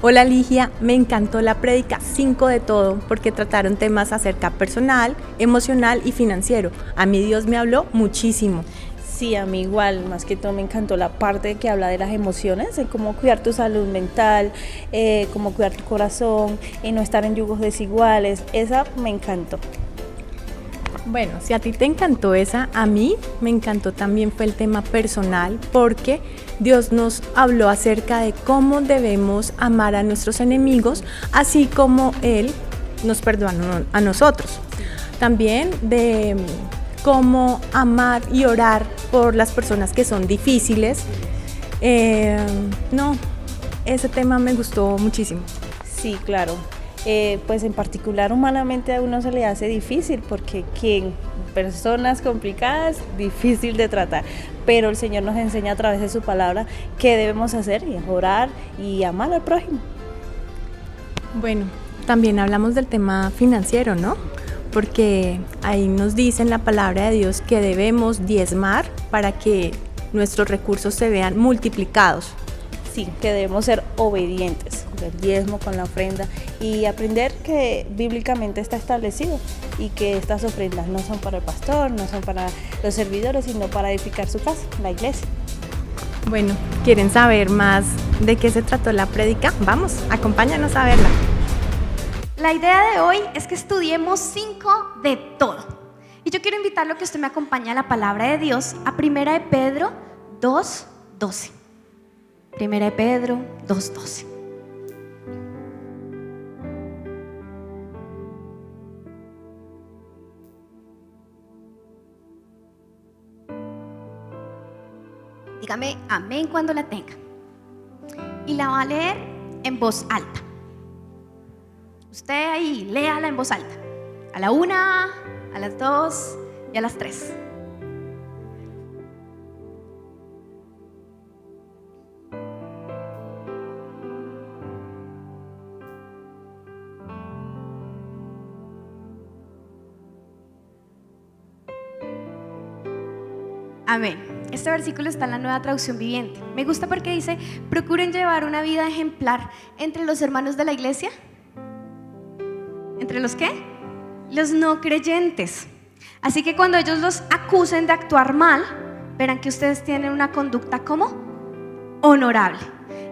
Hola Ligia, me encantó la prédica 5 de todo porque trataron temas acerca personal, emocional y financiero. A mí Dios me habló muchísimo. Sí, a mí igual, más que todo me encantó la parte que habla de las emociones, de cómo cuidar tu salud mental, cómo cuidar tu corazón y no estar en yugos desiguales. Esa me encantó. Bueno, si a ti te encantó esa, a mí me encantó también fue el tema personal porque Dios nos habló acerca de cómo debemos amar a nuestros enemigos, así como Él nos perdonó a nosotros. También de cómo amar y orar por las personas que son difíciles. Ese tema me gustó muchísimo. Sí, claro. Pues en particular humanamente a uno se le hace difícil porque personas complicadas, difícil de tratar, pero el Señor nos enseña a través de su palabra qué debemos hacer y es orar y amar al prójimo. Bueno, también hablamos del tema financiero, ¿no? Porque ahí nos dice en la palabra de Dios que debemos diezmar para que nuestros recursos se vean multiplicados. Sí, que debemos ser obedientes con el diezmo, con la ofrenda y aprender que bíblicamente está establecido y que estas ofrendas no son para el pastor, no son para los servidores, sino para edificar su casa, la iglesia. Bueno, ¿quieren saber más de qué se trató la prédica? Vamos, acompáñanos a verla. La idea de hoy es que estudiemos 5 de todo. Y yo quiero invitarlo a que usted me acompañe a la palabra de Dios, a 1 de Pedro 2:12. 1 de Pedro 2:12. Dígame amén cuando la tenga. Y la va a leer en voz alta. Usted ahí, léala en voz alta. A la 1, a las 2 y a las 3. Amén. Este versículo está en la Nueva Traducción Viviente. Me gusta porque dice: procuren llevar una vida ejemplar entre los hermanos de la iglesia. ¿Entre los qué? Los no creyentes. Así que cuando ellos los acusen de actuar mal, verán que ustedes tienen una conducta ¿cómo? Honorable.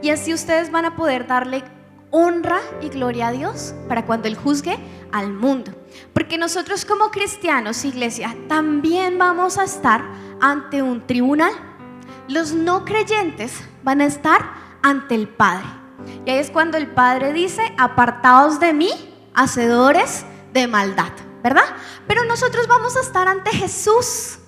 Y así ustedes van a poder darle honra y gloria a Dios para cuando Él juzgue al mundo. Porque nosotros como cristianos, iglesia, también vamos a estar ante un tribunal. Los no creyentes van a estar ante el Padre. Y ahí es cuando el Padre dice: apartaos de mí, hacedores de maldad, ¿verdad? Pero nosotros vamos a estar ante Jesús.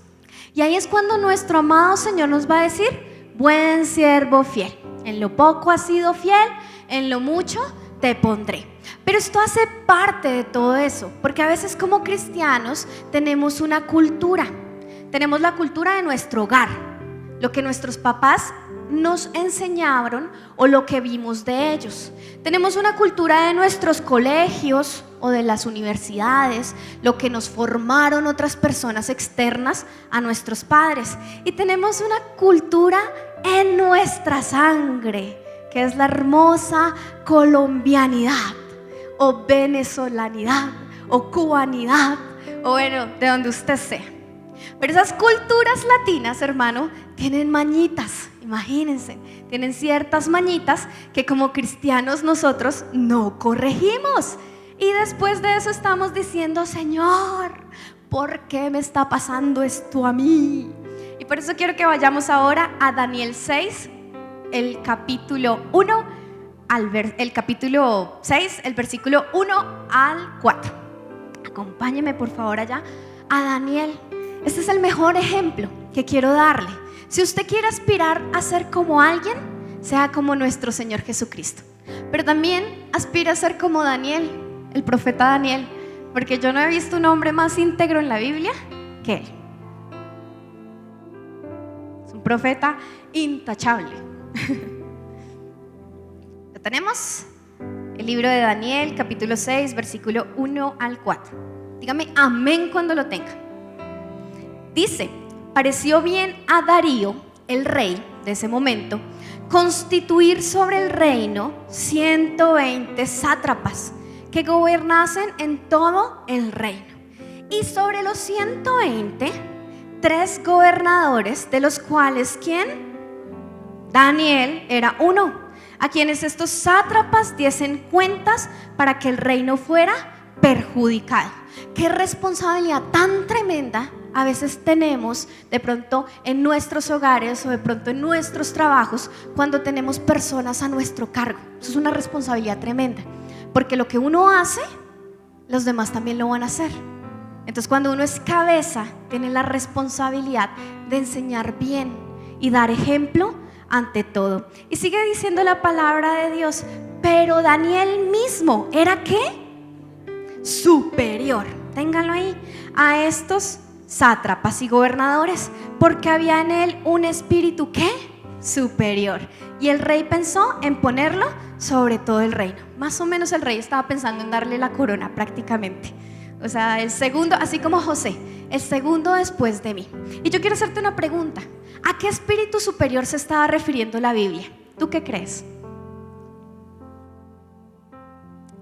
Y ahí es cuando nuestro amado Señor nos va a decir: buen siervo fiel, en lo poco has sido fiel, en lo mucho te pondré. Pero esto hace parte de todo eso, porque a veces como cristianos tenemos una cultura. Tenemos la cultura de nuestro hogar, lo que nuestros papás nos enseñaron o lo que vimos de ellos. Tenemos una cultura de nuestros colegios o de las universidades, lo que nos formaron otras personas externas a nuestros padres. Y tenemos una cultura en nuestra sangre, que es la hermosa colombianidad o venezolanidad o cubanidad, o bueno, de donde usted sea. Pero esas culturas latinas, hermano, tienen mañitas, imagínense, tienen ciertas mañitas que como cristianos nosotros no corregimos. Y después de eso estamos diciendo: Señor, ¿por qué me está pasando esto a mí? Y por eso quiero que vayamos ahora a Daniel 6, el capítulo 1, el capítulo 6, el versículo 1 al 4. Acompáñeme por favor allá a Daniel. Este es el mejor ejemplo que quiero darle. Si usted quiere aspirar a ser como alguien, sea como nuestro Señor Jesucristo. Pero también aspira a ser como Daniel, el profeta Daniel, porque yo no he visto un hombre más íntegro en la Biblia que él. Es un profeta intachable. ¿Lo tenemos? El libro de Daniel, capítulo 6, versículo 1 al 4. Dígame amén cuando lo tenga. Dice: pareció bien a Darío, el rey de ese momento, constituir sobre el reino 120 sátrapas que gobernasen en todo el reino. Y sobre los 120, 3 gobernadores, de los cuales, ¿quién? Daniel era uno, a quienes estos sátrapas diesen cuentas para que el reino fuera perjudicado. Qué responsabilidad tan tremenda a veces tenemos de pronto en nuestros hogares o de pronto en nuestros trabajos cuando tenemos personas a nuestro cargo. Eso es una responsabilidad tremenda, porque lo que uno hace, los demás también lo van a hacer. Entonces, cuando uno es cabeza, tiene la responsabilidad de enseñar bien y dar ejemplo ante todo. Y sigue diciendo la palabra de Dios, pero Daniel mismo era ¿qué? Superior, ténganlo ahí, a estos sátrapas y gobernadores, porque había en él un espíritu ¿qué? Superior. Y el rey pensó en ponerlo sobre todo el reino. Más o menos el rey estaba pensando en darle la corona prácticamente. O sea, el segundo, así como José, el segundo después de mí. Y yo quiero hacerte una pregunta. ¿A qué espíritu superior se estaba refiriendo la Biblia? ¿Tú qué crees?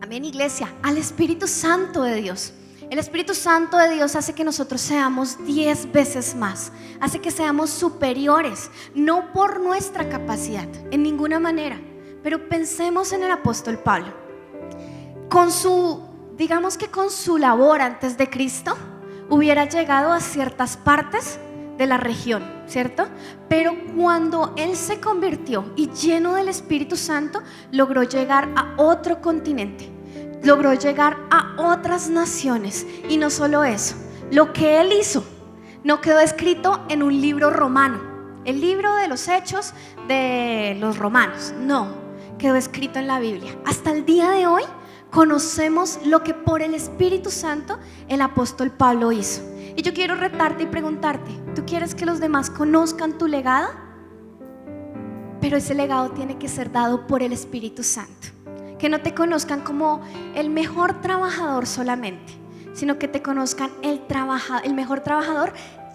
Amén, iglesia, al Espíritu Santo de Dios. El Espíritu Santo de Dios hace que nosotros seamos 10 veces más, hace que seamos superiores, no por nuestra capacidad, en ninguna manera. Pero pensemos en el apóstol Pablo. Digamos que con su labor antes de Cristo, hubiera llegado a ciertas partes de la región, ¿cierto? Pero cuando él se convirtió y lleno del Espíritu Santo, logró llegar a otro continente, logró llegar a otras naciones. Y no solo eso, lo que él hizo no quedó escrito en un libro romano, el libro de los hechos de los romanos, no, quedó escrito en la Biblia. Hasta el día de hoy conocemos lo que por el Espíritu Santo el apóstol Pablo hizo. Y yo quiero retarte y preguntarte, ¿tú quieres que los demás conozcan tu legado? Pero ese legado tiene que ser dado por el Espíritu Santo. Que no te conozcan como el mejor trabajador solamente, sino que te conozcan el mejor trabajador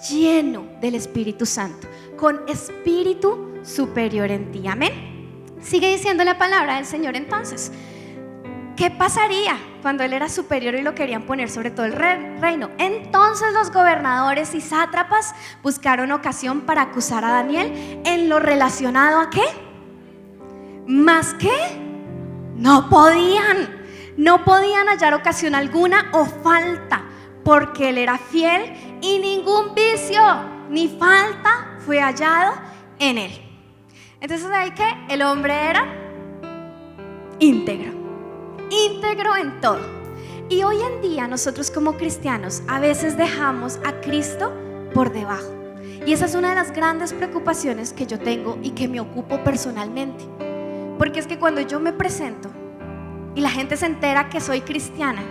lleno del Espíritu Santo, con espíritu superior en ti. Amén. Sigue diciendo la palabra del Señor entonces. ¿Qué pasaría cuando él era superior y lo querían poner sobre todo el reino? Entonces los gobernadores y sátrapas buscaron ocasión para acusar a Daniel en lo relacionado a ¿qué? ¿Más qué? No podían hallar ocasión alguna o falta, porque él era fiel y ningún vicio ni falta fue hallado en él. Entonces, ¿hay qué? El hombre era íntegro en todo. Y hoy en día nosotros como cristianos a veces dejamos a Cristo por debajo. Y esa es una de las grandes preocupaciones que yo tengo y que me ocupo personalmente. Porque es que cuando yo me presento y la gente se entera que soy cristiana,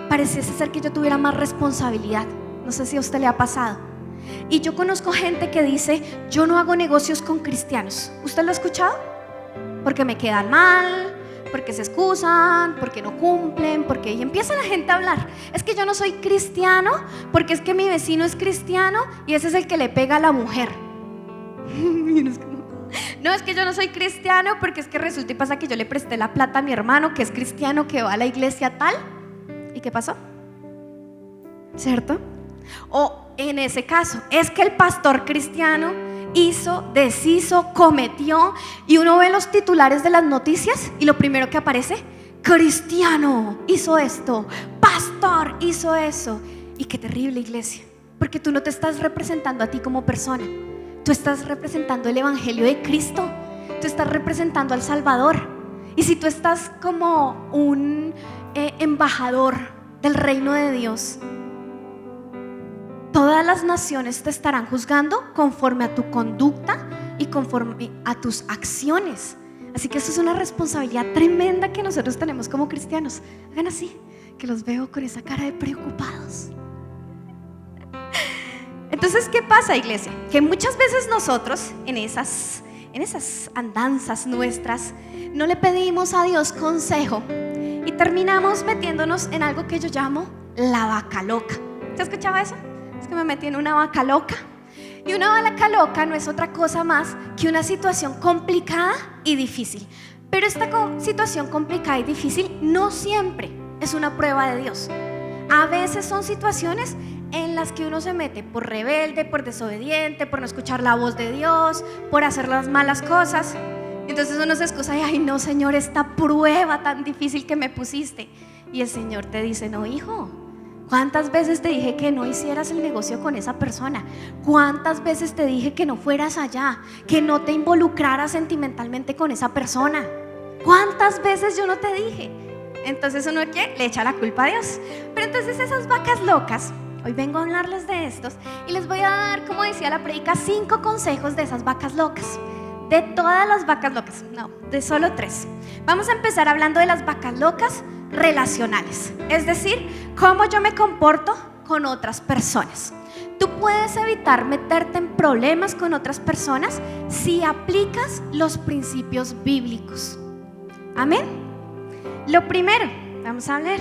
pareciese ser que yo tuviera más responsabilidad. No sé si a usted le ha pasado. Y yo conozco gente que dice, yo no hago negocios con cristianos. ¿Usted lo ha escuchado? Porque me quedan mal, porque se excusan, porque no cumplen, y empieza la gente a hablar. Es que yo no soy cristiano porque es que mi vecino es cristiano y ese es el que le pega a la mujer. No, es que yo no soy cristiano porque es que resulta y pasa que yo le presté la plata a mi hermano que es cristiano, que va a la iglesia tal. ¿Y qué pasó? ¿Cierto? O en ese caso, es que el pastor cristiano hizo, deshizo, cometió, y uno ve los titulares de las noticias y lo primero que aparece, cristiano hizo esto, pastor hizo eso. Y qué terrible, iglesia, porque tú no te estás representando a ti como persona, tú estás representando el evangelio de Cristo, tú estás representando al Salvador. Y si tú estás como un embajador del reino de Dios, todas las naciones te estarán juzgando conforme a tu conducta y conforme a tus acciones. Así que eso es una responsabilidad tremenda que nosotros tenemos como cristianos. Hagan así, que los veo con esa cara de preocupados. Entonces, ¿qué pasa, iglesia? Que muchas veces nosotros en esas andanzas nuestras no le pedimos a Dios consejo y terminamos metiéndonos en algo que yo llamo la vaca loca. ¿Te has escuchado eso? Es que me metí en una vaca loca Y una vaca loca no es otra cosa más que una situación complicada y difícil. Pero esta situación complicada y difícil no siempre es una prueba de Dios. A veces son situaciones en las que uno se mete por rebelde, por desobediente, por no escuchar la voz de Dios, por hacer las malas cosas. Entonces uno se excusa y ay no, Señor, esta prueba tan difícil que me pusiste. Y el Señor te dice, no, hijo, ¿cuántas veces te dije que no hicieras el negocio con esa persona? ¿Cuántas veces te dije que no fueras allá? Que no te involucraras sentimentalmente con esa persona. ¿Cuántas veces yo no te dije? Entonces uno ¿qué? Le echa la culpa a Dios. Pero entonces esas vacas locas, hoy vengo a hablarles de estos y les voy a dar, como decía la predica, 5 consejos de esas vacas locas. De todas las vacas locas, no, de solo 3. Vamos a empezar hablando de las vacas locas relacionales, es decir, cómo yo me comporto con otras personas. Tú puedes evitar meterte en problemas con otras personas si aplicas los principios bíblicos. Amén. Lo primero, vamos a hablar.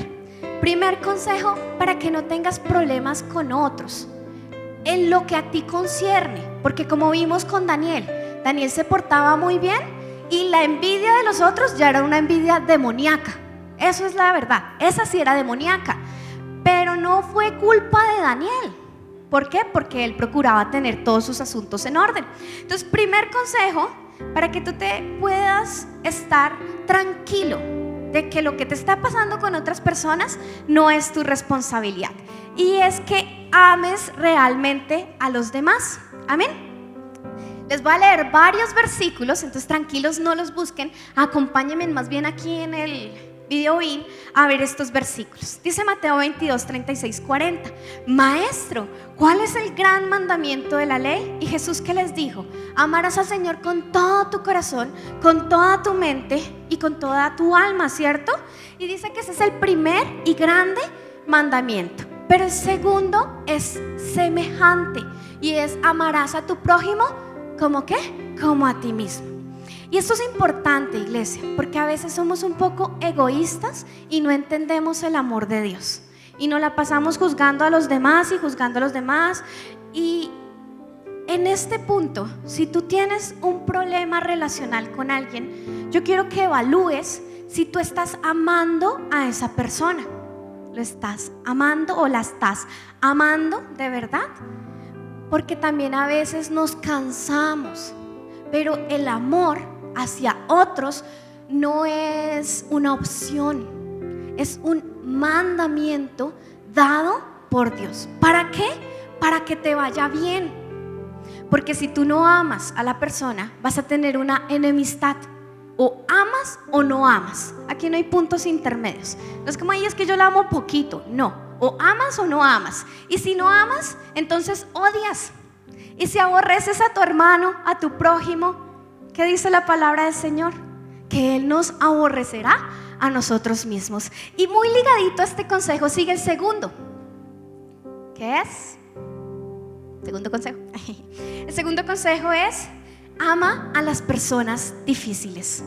Primer consejo para que no tengas problemas con otros en lo que a ti concierne, porque como vimos con Daniel se portaba muy bien y la envidia de los otros ya era una envidia demoníaca. Eso es la verdad, esa sí era demoníaca, pero no fue culpa de Daniel. ¿Por qué? Porque él procuraba tener todos sus asuntos en orden. Entonces, primer consejo para que tú te puedas estar tranquilo de que lo que te está pasando con otras personas no es tu responsabilidad, y es que ames realmente a los demás. Amén. Les voy a leer varios versículos, entonces tranquilos, no los busquen, acompáñenme más bien aquí en el video a ver estos versículos. Dice Mateo 22, 36, 40. Maestro, ¿cuál es el gran mandamiento de la ley? Y Jesús, ¿qué les dijo? Amarás al Señor con todo tu corazón, con toda tu mente y con toda tu alma, ¿cierto? Y dice que ese es el primer y grande mandamiento. Pero el segundo es semejante y es amarás a tu prójimo ¿como qué? Como a ti mismo. Y esto es importante, iglesia, porque a veces somos un poco egoístas y no entendemos el amor de Dios y nos la pasamos juzgando a los demás y juzgando a los demás. Y en este punto, si tú tienes un problema relacional con alguien, yo quiero que evalúes si tú estás amando a esa persona. ¿Lo estás amando o la estás amando de verdad? Porque también a veces nos cansamos, pero el amor hacia otros no es una opción, es un mandamiento dado por Dios. ¿Para qué? Para que te vaya bien. Porque si tú no amas a la persona, vas a tener una enemistad. O amas o no amas. Aquí no hay puntos intermedios. No es como ahí es que yo la amo poquito. No, o amas o no amas. Y si no amas, entonces odias. Y si aborreces a tu hermano, a tu prójimo, ¿qué dice la palabra del Señor? Que Él nos aborrecerá a nosotros mismos. Y muy ligadito a este consejo sigue el segundo. ¿Qué es? Segundo consejo. El segundo consejo es: ama a las personas difíciles.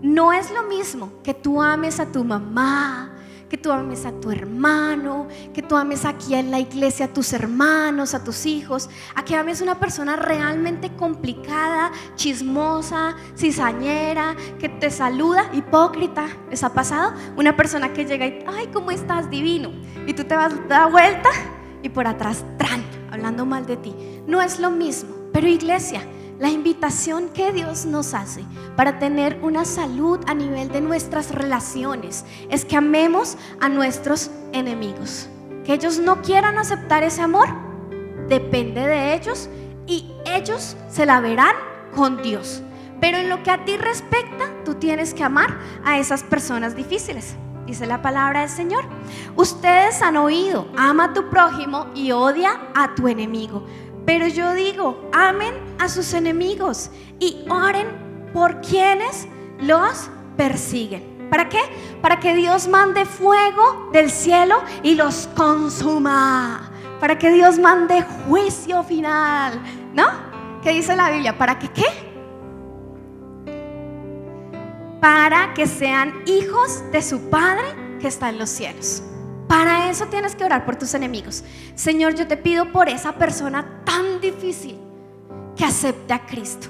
No es lo mismo que tú ames a tu mamá, que tú ames a tu hermano, que tú ames aquí en la iglesia a tus hermanos, a tus hijos, a que ames a una persona realmente complicada, chismosa, cizañera, que te saluda, hipócrita. ¿Les ha pasado? Una persona que llega y, ay, ¿cómo estás? Divino. Y tú te vas a dar vuelta y por atrás, ¡tran!, hablando mal de ti. No es lo mismo. Pero iglesia, la invitación que Dios nos hace para tener una salud a nivel de nuestras relaciones es que amemos a nuestros enemigos. Que ellos no quieran aceptar ese amor, depende de ellos y ellos se la verán con Dios. Pero en lo que a ti respecta, tú tienes que amar a esas personas difíciles. Dice la palabra del Señor: ustedes han oído, ama a tu prójimo y odia a tu enemigo. Pero yo digo, amen a sus enemigos y oren por quienes los persiguen. ¿Para qué? Para que Dios mande fuego del cielo y los consuma. Para que Dios mande juicio final, ¿no? ¿Qué dice la Biblia? ¿Para que qué? Para que sean hijos de su Padre que está en los cielos. Para eso tienes que orar por tus enemigos. Señor, yo te pido por esa persona tan difícil, que acepte a Cristo.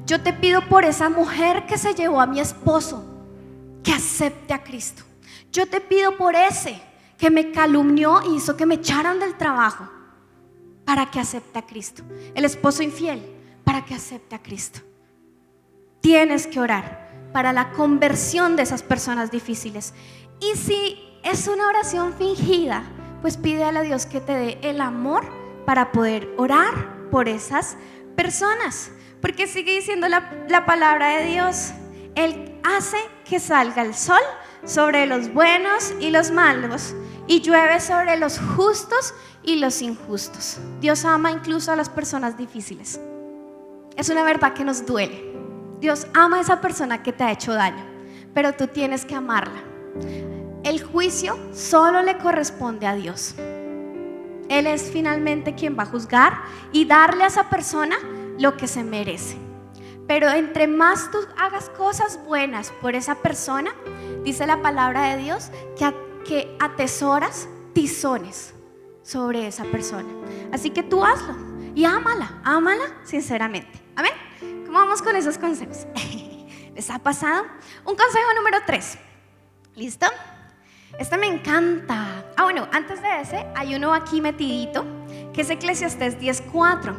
Yo te pido por esa mujer que se llevó a mi esposo, que acepte a Cristo. Yo te pido por ese que me calumnió y hizo que me echaran del trabajo, para que acepte a Cristo. El esposo infiel, para que acepte a Cristo. Tienes que orar para la conversión de esas personas difíciles. Y si es una oración fingida, pues pídele a Dios que te dé el amor para poder orar por esas personas. Porque sigue diciendo la palabra de Dios: Él hace que salga el sol sobre los buenos y los malos, y llueve sobre los justos y los injustos. Dios ama incluso a las personas difíciles. Es una verdad que nos duele. Dios ama a esa persona que te ha hecho daño, pero tú tienes que amarla. El juicio solo le corresponde a Dios. Él es finalmente quien va a juzgar y darle a esa persona lo que se merece. Pero entre más tú hagas cosas buenas por esa persona, dice la palabra de Dios que atesoras tizones sobre esa persona. Así que tú hazlo y ámala sinceramente. Amén. ¿Cómo vamos con esos consejos? ¿Les ha pasado? Un consejo número 3. ¿Listo? Este me encanta. Bueno, antes de ese hay uno aquí metidito, que es Eclesiastés 10:4.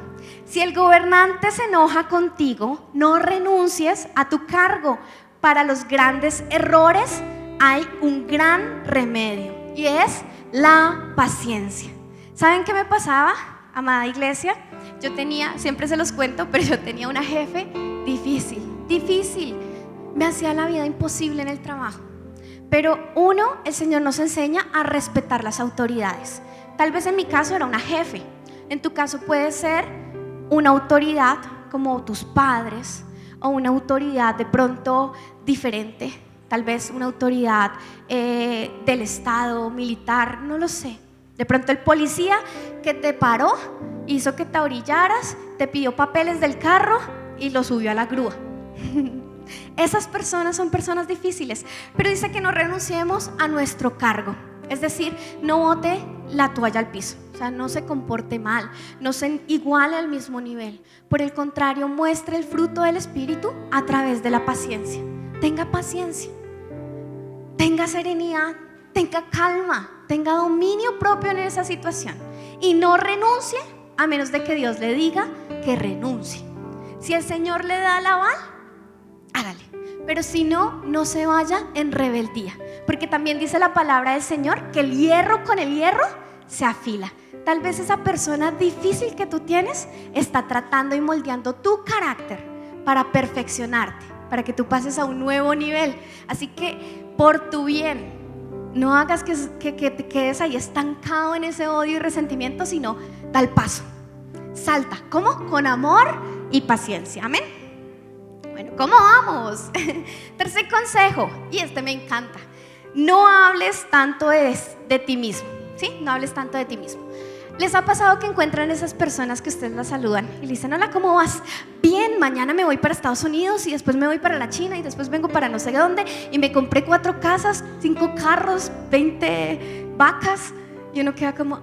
Si el gobernante se enoja contigo, no renuncies a tu cargo. Para los grandes errores hay un gran remedio, y es la paciencia. ¿Saben qué me pasaba, amada iglesia? Yo tenía, siempre se los cuento, pero yo tenía una jefe difícil. Me hacía la vida imposible en el trabajo. Pero el Señor nos enseña a respetar las autoridades. Tal vez en mi caso era una jefe. En tu caso puede ser una autoridad como tus padres, o una autoridad de pronto diferente. Tal vez una autoridad del Estado, militar, no lo sé. De pronto el policía que te paró, hizo que te orillaras, te pidió papeles del carro y lo subió a la grúa. Esas personas son personas difíciles, pero dice que no renunciemos a nuestro cargo. Es decir, no bote la toalla al piso, o sea, no se comporte mal, no se iguale al mismo nivel. Por el contrario, muestre el fruto del Espíritu a través de la paciencia. Tenga paciencia, tenga serenidad, tenga calma, tenga dominio propio en esa situación, y no renuncie a menos de que Dios le diga que renuncie. Si el Señor le da el aval, hágale. Pero si no, no se vaya en rebeldía, porque también dice la palabra del Señor que el hierro con el hierro se afila. Tal vez esa persona difícil que tú tienes está tratando y moldeando tu carácter para perfeccionarte, para que tú pases a un nuevo nivel. Así que por tu bien, no hagas que te quedes ahí estancado en ese odio y resentimiento, sino da el paso, salta. ¿Cómo? Con amor y paciencia. Amén. Bueno, ¿cómo vamos? Tercer consejo, y este me encanta: no hables tanto de ti mismo. ¿Sí? No hables tanto de ti mismo. ¿Les ha pasado que encuentran esas personas que ustedes las saludan y le dicen: hola, ¿cómo vas? Bien, mañana me voy para Estados Unidos y después me voy para la China y después vengo para no sé dónde y me compré 4 casas, 5 carros, 20 vacas? Y uno queda como: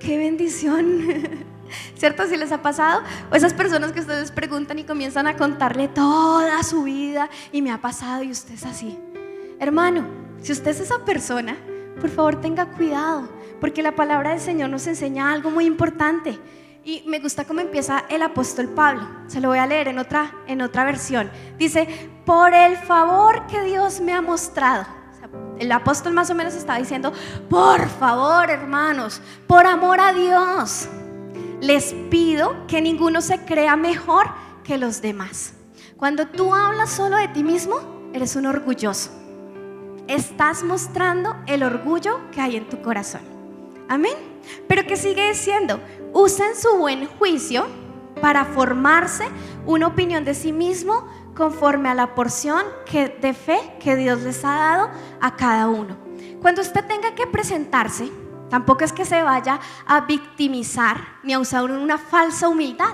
qué bendición. ¿Cierto? ¿Sí les ha pasado? O esas personas que ustedes preguntan y comienzan a contarle toda su vida y me ha pasado, y usted es así. Hermano, si usted es esa persona, por favor tenga cuidado, porque la palabra del Señor nos enseña algo muy importante. Y me gusta cómo empieza el apóstol Pablo. Se lo voy a leer en otra versión. Dice: por el favor que Dios me ha mostrado. O sea, el apóstol más o menos estaba diciendo: por favor, hermanos, por amor a Dios, les pido que ninguno se crea mejor que los demás. Cuando tú hablas solo de ti mismo, eres un orgulloso. Estás mostrando el orgullo que hay en tu corazón. Amén. Pero que sigue diciendo: usen su buen juicio para formarse una opinión de sí mismo conforme a la porción de fe que Dios les ha dado a cada uno. Cuando usted tenga que presentarse, tampoco es que se vaya a victimizar ni a usar una falsa humildad.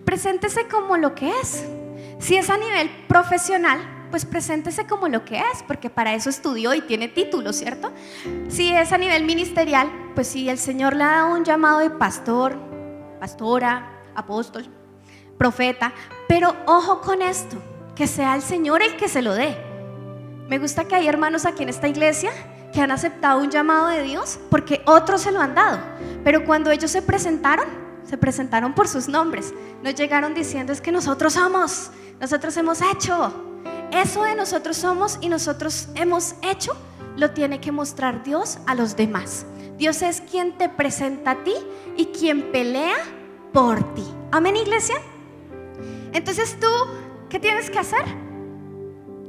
Preséntese como lo que es. Si es a nivel profesional, pues preséntese como lo que es, porque para eso estudió y tiene título, ¿cierto? Si es a nivel ministerial, pues si el Señor le ha dado un llamado de pastor, pastora, apóstol, profeta, pero ojo con esto, que sea el Señor el que se lo dé. Me gusta que hay hermanos aquí en esta iglesia que han aceptado un llamado de Dios porque otros se lo han dado, pero cuando ellos se presentaron por sus nombres, no llegaron diciendo es que nosotros somos, nosotros hemos hecho, eso de nosotros somos y nosotros hemos hecho, lo tiene que mostrar Dios a los demás. Dios es quien te presenta a ti y quien pelea por ti. Amén, iglesia. Entonces tú, ¿qué tienes que hacer?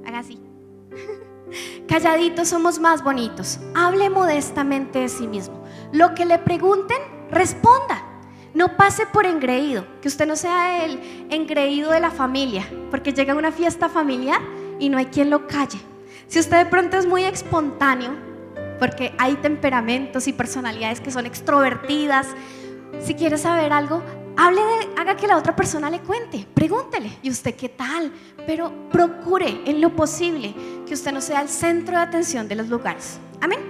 Haga así. Calladitos somos más bonitos. Hable modestamente de sí mismo. Lo que le pregunten, responda. No pase por engreído. Que usted no sea el engreído de la familia, porque llega a una fiesta familiar y no hay quien lo calle. Si usted de pronto es muy espontáneo, porque hay temperamentos y personalidades que son extrovertidas, si quiere saber algo, haga que la otra persona le cuente, pregúntele, ¿y usted qué tal? Pero procure en lo posible que usted no sea el centro de atención de los lugares. Amén.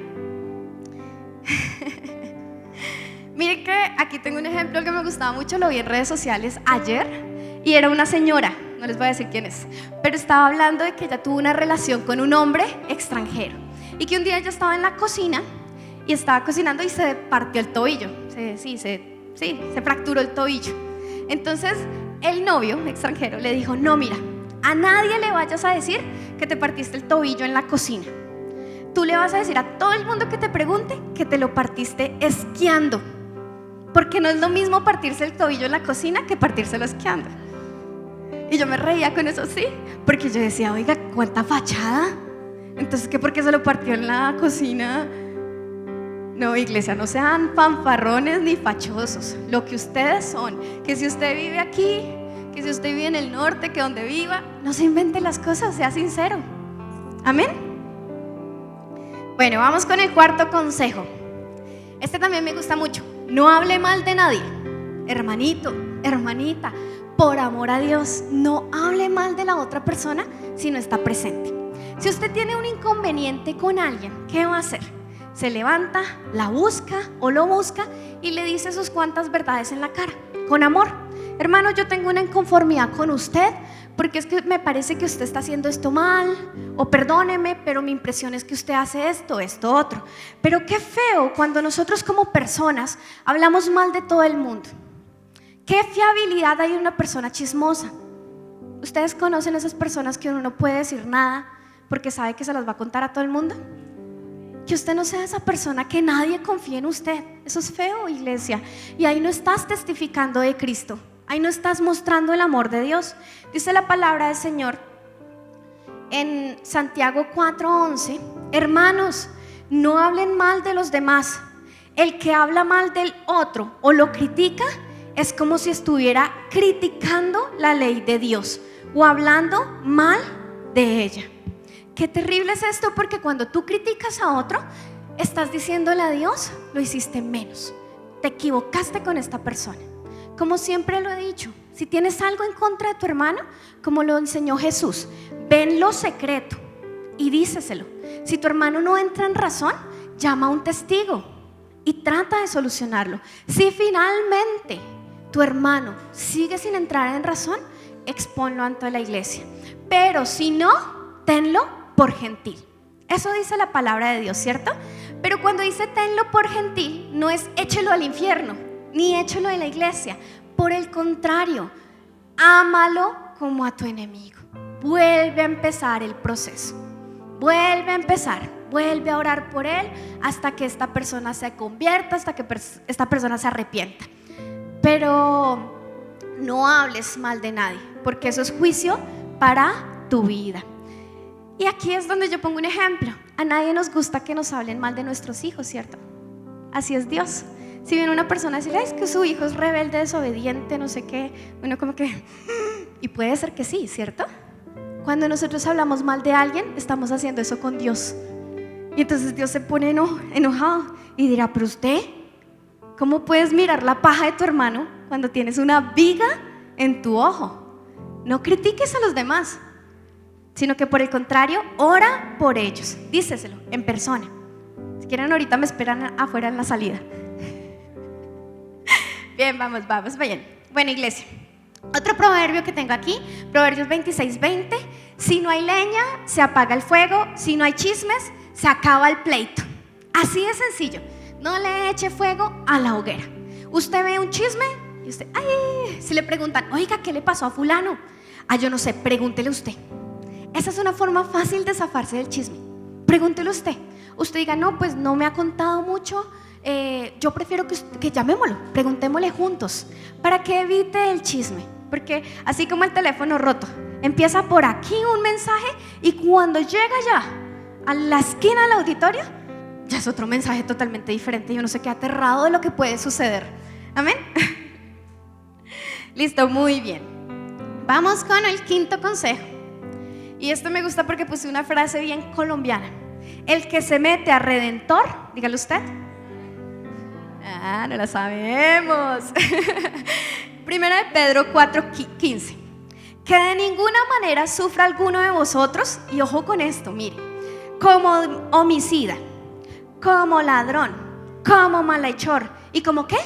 Miren que aquí tengo un ejemplo que me gustaba mucho, lo vi en redes sociales ayer y era una señora, no les voy a decir quién es, pero estaba hablando de que ella tuvo una relación con un hombre extranjero y que un día ella estaba en la cocina y estaba cocinando y se partió el tobillo, se fracturó el tobillo. Entonces el novio extranjero le dijo, no, mira, a nadie le vayas a decir que te partiste el tobillo en la cocina. Tú le vas a decir a todo el mundo que te pregunte que te lo partiste esquiando, porque no es lo mismo partirse el tobillo en la cocina que partírselo esquiando. Y yo me reía con eso, sí, porque yo decía, oiga, cuánta fachada. Entonces, ¿qué por qué se lo partió en la cocina? No, iglesia, no sean fanfarrones ni fachosos. Lo que ustedes son, que si usted vive aquí, que si usted vive en el norte, que donde viva, no se invente las cosas, sea sincero. Amén. Bueno, vamos con el cuarto consejo. Este también me gusta mucho. No hable mal de nadie. Hermanito, hermanita, por amor a Dios, no hable mal de la otra persona si no está presente. Si usted tiene un inconveniente con alguien, ¿qué va a hacer? Se levanta, la busca o lo busca y le dice sus cuantas verdades en la cara, con amor. Hermano, yo tengo una inconformidad con usted porque es que me parece que usted está haciendo esto mal, o perdóneme, pero mi impresión es que usted hace esto, otro. Pero qué feo cuando nosotros como personas hablamos mal de todo el mundo. ¿Qué fiabilidad hay en una persona chismosa? ¿Ustedes conocen esas personas que uno no puede decir nada porque sabe que se las va a contar a todo el mundo? Que usted no sea esa persona que nadie confíe en usted. Eso es feo, iglesia. Y ahí no estás testificando de Cristo. Ahí no estás mostrando el amor de Dios. Dice la palabra del Señor en Santiago 4:11: hermanos, no hablen mal de los demás. El que habla mal del otro o lo critica es como si estuviera criticando la ley de Dios o hablando mal de ella. Qué terrible es esto, porque cuando tú criticas a otro, estás diciéndole a Dios, lo hiciste menos, te equivocaste con esta persona. Como siempre lo he dicho, si tienes algo en contra de tu hermano, como lo enseñó Jesús, ve en lo secreto y díceselo. Si tu hermano no entra en razón, llama a un testigo y trata de solucionarlo. Si finalmente tu hermano sigue sin entrar en razón, exponlo ante la iglesia. Pero si no, tenlo por gentil. Eso dice la palabra de Dios, ¿cierto? Pero cuando dice tenlo por gentil, no es échelo al infierno, ni échelo en la iglesia. Por el contrario, ámalo como a tu enemigo. Vuelve a empezar el proceso. Vuelve a empezar. Vuelve a orar por él hasta que esta persona se convierta, hasta que esta persona se arrepienta. Pero no hables mal de nadie, porque eso es juicio para tu vida. Y aquí es donde yo pongo un ejemplo. A nadie nos gusta que nos hablen mal de nuestros hijos, ¿cierto? Así es Dios. Si viene una persona a decir, es que su hijo es rebelde, desobediente, no sé qué, uno como que, y puede ser que sí, ¿cierto? Cuando nosotros hablamos mal de alguien, estamos haciendo eso con Dios. Y entonces Dios se pone enojado y dirá, pero usted, ¿cómo puedes mirar la paja de tu hermano cuando tienes una viga en tu ojo? No critiques a los demás, sino que por el contrario, ora por ellos. Díceselo en persona. Si quieren, ahorita me esperan afuera en la salida. Bien, vamos, bien. Bueno, iglesia, Otro proverbio que tengo aquí, Proverbios 26:20. Si no hay leña, se apaga el fuego. Si no hay chismes, se acaba el pleito. Así de sencillo. No le eche fuego a la hoguera. Usted ve un chisme y usted, ay, si le preguntan, oiga, ¿qué le pasó a fulano? Ah, yo no sé, pregúntele usted. Esa es una forma fácil de zafarse del chisme. Pregúntele usted. Usted diga, no, pues no me ha contado mucho. Yo prefiero que llamémoslo, preguntémosle juntos, para que evite el chisme. Porque así como el teléfono roto, empieza por aquí un mensaje y cuando llega ya a la esquina del auditorio, ya es otro mensaje totalmente diferente y uno se queda aterrado de lo que puede suceder. Amén. Listo, muy bien. Vamos con el quinto consejo. Y esto me gusta porque puse una frase bien colombiana. El que se mete a redentor, dígalo usted. Ah, no la sabemos. Primera de Pedro 4:15. Que de ninguna manera sufra alguno de vosotros, y ojo con esto, mire, como homicida, como ladrón, como malhechor, ¿y como qué?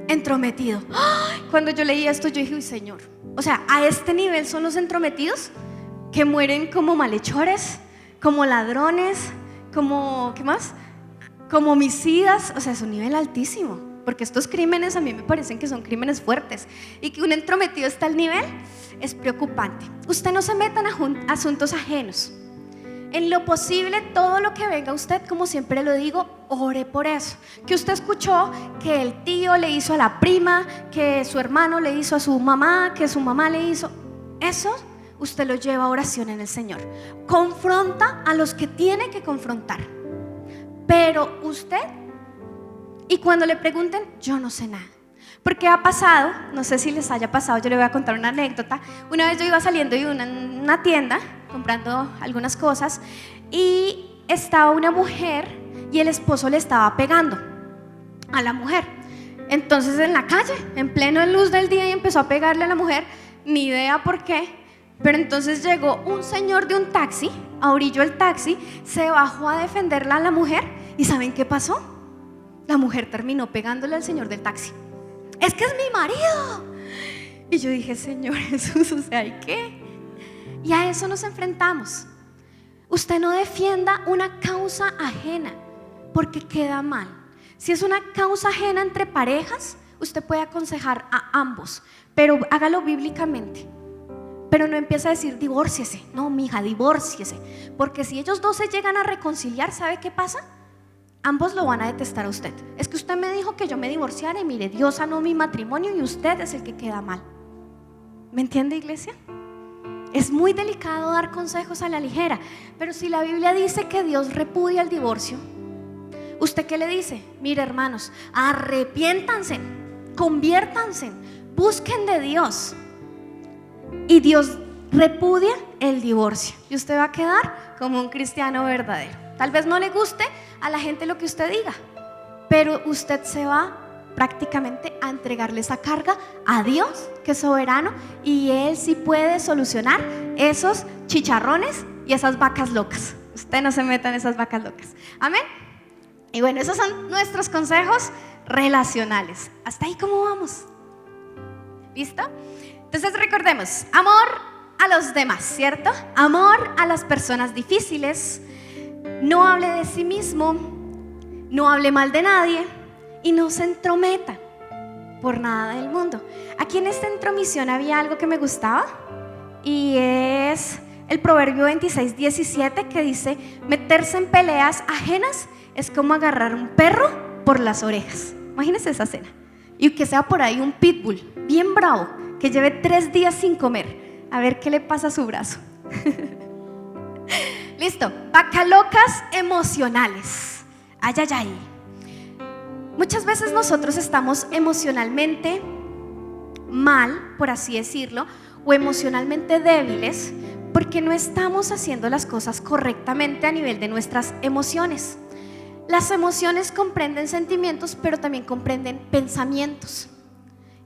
Entrometido. ¡Ay! Cuando yo leí esto yo dije, uy, Señor, o sea, a este nivel son los entrometidos que mueren como malhechores, como ladrones, como, ¿qué más? Como homicidas, o sea, es un nivel altísimo, porque estos crímenes a mí me parecen que son crímenes fuertes, y que un entrometido está al nivel es preocupante. Usted no se meta en asuntos ajenos. En lo posible, todo lo que venga a usted, como siempre lo digo, ore por eso. Que usted escuchó que el tío le hizo a la prima, que su hermano le hizo a su mamá, que su mamá le hizo, eso usted lo lleva a oración en el Señor. Confronta a los que tiene que confrontar. Pero usted, y cuando le pregunten, yo no sé nada. Porque ha pasado, no sé si les haya pasado, yo le voy a contar una anécdota. Una vez yo iba saliendo de una tienda, comprando algunas cosas, y estaba una mujer y el esposo le estaba pegando a la mujer. Entonces en la calle, en pleno luz del día, y empezó a pegarle a la mujer, ni idea por qué. Pero entonces llegó un señor de un taxi, orilló el taxi, se bajó a defenderla a la mujer, y ¿saben qué pasó? La mujer terminó pegándole al señor del taxi. Es que es mi marido. Y yo dije, Señor Jesús, o sea, ¿y qué? Y a eso nos enfrentamos. Usted no defienda una causa ajena, porque queda mal. Si es una causa ajena entre parejas, usted puede aconsejar a ambos, pero hágalo bíblicamente. Pero no empieza a decir divórciese. No, mija, divórciese. Porque si ellos dos se llegan a reconciliar, ¿sabe qué pasa? Ambos lo van a detestar a usted. Es que usted me dijo que yo me divorciara y mire, Dios sanó mi matrimonio y usted es el que queda mal. ¿Me entiende, iglesia? Es muy delicado dar consejos a la ligera, pero si la Biblia dice que Dios repudia el divorcio, ¿usted qué le dice? Mire, hermanos, arrepiéntanse, conviértanse, busquen de Dios, y Dios repudia el divorcio, y usted va a quedar como un cristiano verdadero. Tal vez no le guste a la gente lo que usted diga, pero usted se va prácticamente a entregarle esa carga a Dios, que es soberano, y Él sí puede solucionar esos chicharrones y esas vacas locas. Usted no se meta en esas vacas locas. Amén. Y bueno, esos son nuestros consejos relacionales. ¿Hasta ahí cómo vamos? ¿Listo? Entonces recordemos, amor a los demás, ¿cierto? Amor a las personas difíciles. No hable de sí mismo, no hable mal de nadie y no se entrometa por nada del mundo. Aquí en esta intromisión había algo que me gustaba, y es el Proverbio 26:17, que dice: meterse en peleas ajenas es como agarrar un perro por las orejas. Imagínense esa escena, y que sea por ahí un pitbull bien bravo que lleve 3 días sin comer, a ver qué le pasa a su brazo. Listo, vacalocas emocionales. Ay, ay, ay. Muchas veces nosotros estamos emocionalmente mal, por así decirlo, o emocionalmente débiles, porque no estamos haciendo las cosas correctamente a nivel de nuestras emociones. Las emociones comprenden sentimientos, pero también comprenden pensamientos.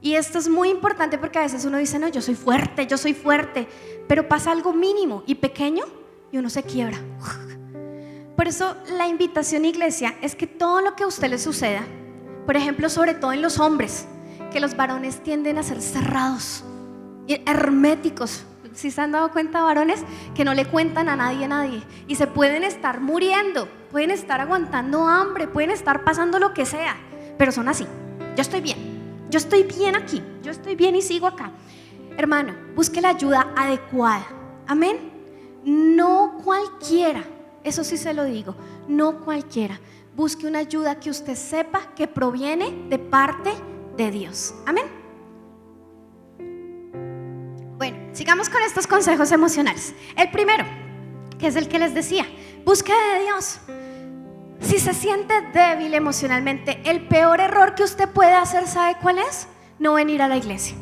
Y esto es muy importante, porque a veces uno dice, no, yo soy fuerte, pero pasa algo mínimo y pequeño y uno se quiebra. Por eso la invitación, iglesia, es que todo lo que a usted le suceda, por ejemplo, sobre todo en los hombres, que los varones tienden a ser cerrados, herméticos. ¿Sí se han dado cuenta, varones? Que no le cuentan a nadie y se pueden estar muriendo, pueden estar aguantando hambre, pueden estar pasando lo que sea, pero son así. Yo estoy bien aquí, yo estoy bien y sigo acá. Hermano, busque la ayuda adecuada. Amén. No cualquiera, eso sí se lo digo, no cualquiera. Busque una ayuda que usted sepa que proviene de parte de Dios. Amén. Bueno, sigamos con estos consejos emocionales. El primero, que es el que les decía, busque de Dios. Si se siente débil emocionalmente, el peor error que usted puede hacer, ¿sabe cuál es? No venir a la iglesia,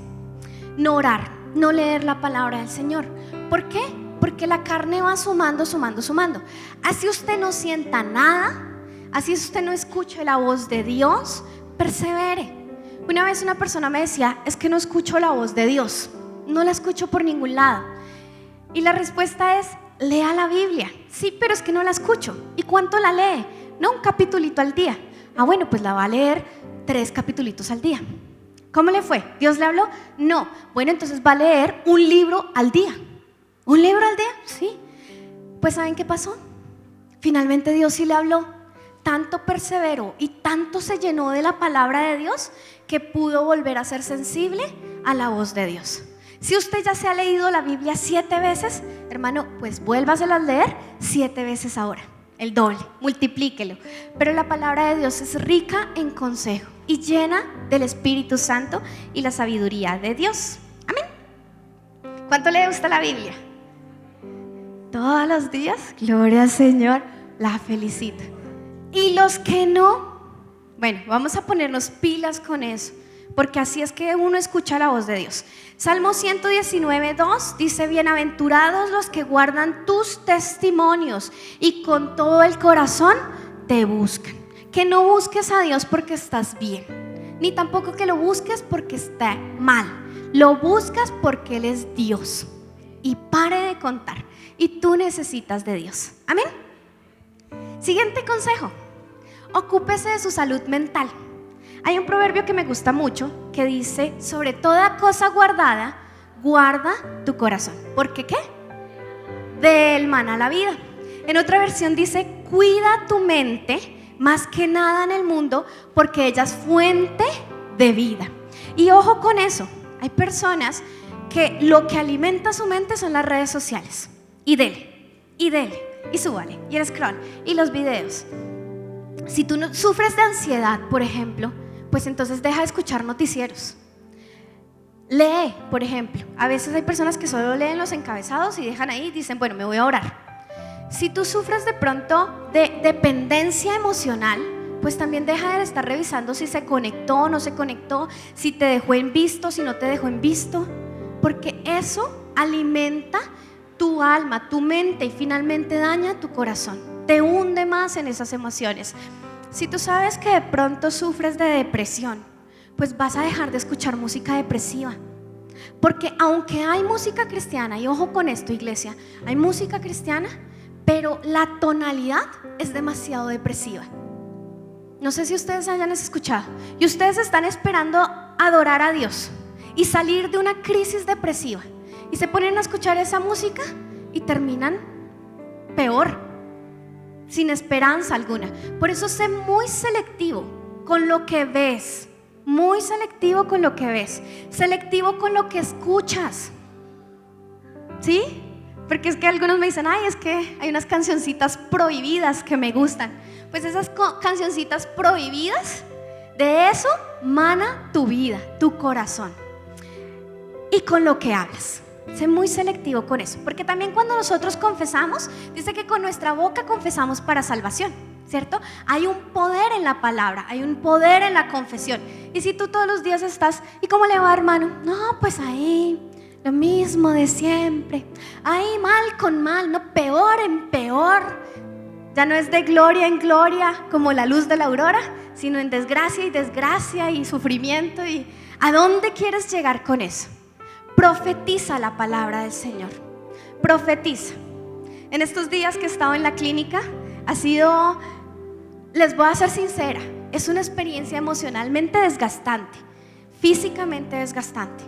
no orar, no leer la palabra del Señor. ¿Por qué? Porque la carne va sumando. Así usted no sienta nada, así usted no escuche la voz de Dios, persevere. Una vez una persona me decía, es que no escucho la voz de Dios, no la escucho por ningún lado. Y la respuesta es, lea la Biblia. Sí, pero es que no la escucho. ¿Y cuánto la lee? No, un capitulito al día. Bueno, pues la va a leer 3 capitulitos al día. ¿Cómo le fue? ¿Dios le habló? No. Bueno, entonces va a leer un libro al día. ¿Un libro al día? Sí. Pues ¿saben qué pasó? Finalmente Dios sí le habló. Tanto perseveró y tanto se llenó de la palabra de Dios que pudo volver a ser sensible a la voz de Dios. Si usted ya se ha leído la Biblia 7 veces, hermano, pues vuélvaselas a leer 7 veces ahora, el doble, multiplíquelo. Pero la palabra de Dios es rica en consejo y llena del Espíritu Santo y la sabiduría de Dios. Amén. ¿Cuánto lee usted la Biblia? ¿Todos los días? Gloria al Señor, la felicito. Y los que no, bueno, vamos a ponernos pilas con eso, porque así es que uno escucha la voz de Dios. Salmo 119:2 dice, bienaventurados los que guardan tus testimonios y con todo el corazón te buscan. Que no busques a Dios porque estás bien, ni tampoco que lo busques porque está mal. Lo buscas porque Él es Dios. Y pare de contar. Y tú necesitas de Dios. Amén. Siguiente consejo. Ocúpese de su salud mental. Hay un proverbio que me gusta mucho que dice, sobre toda cosa guardada, guarda tu corazón. ¿Por qué qué? Del mana la vida. En otra versión dice, cuida tu mente más que nada en el mundo, porque ella es fuente de vida. Y ojo con eso, hay personas que lo que alimenta su mente son las redes sociales. Y dele, y súbale, y el scroll, y los videos. Si tú no sufres de ansiedad, por ejemplo, pues entonces deja de escuchar noticieros. Lee, por ejemplo. A veces hay personas que solo leen los encabezados y dejan ahí y dicen, bueno, me voy a orar. Si tú sufres de pronto de dependencia emocional, pues también deja de estar revisando si se conectó o no se conectó, si te dejó en visto, si no te dejó en visto, porque eso alimenta tu alma, tu mente y finalmente daña tu corazón, te hunde más en esas emociones. Si tú sabes que de pronto sufres de depresión, pues vas a dejar de escuchar música depresiva, porque aunque hay música cristiana, y ojo con esto, iglesia, hay música cristiana, pero la tonalidad es demasiado depresiva. No sé si ustedes hayan escuchado, y ustedes están esperando adorar a Dios y salir de una crisis depresiva, y se ponen a escuchar esa música y terminan peor, sin esperanza alguna. Por eso sé muy selectivo con lo que ves, muy selectivo con lo que ves, selectivo con lo que escuchas, ¿sí? Porque es que algunos me dicen, ay, es que hay unas cancioncitas prohibidas que me gustan. Pues esas cancioncitas prohibidas, de eso mana tu vida, tu corazón. Y con lo que hablas, sé muy selectivo con eso, porque también cuando nosotros confesamos, dice que con nuestra boca confesamos para salvación, ¿cierto? Hay un poder en la palabra, hay un poder en la confesión. Y si tú todos los días estás, ¿y cómo le va, hermano? No, pues ahí, lo mismo de siempre, ahí mal con mal, no, peor en peor. Ya no es de gloria en gloria como la luz de la aurora, sino en desgracia y desgracia y sufrimiento. ¿Y a dónde quieres llegar con eso? Profetiza la palabra del Señor. Profetiza. En estos días que he estado en la clínica, ha sido, les voy a ser sincera, es una experiencia emocionalmente desgastante, físicamente desgastante,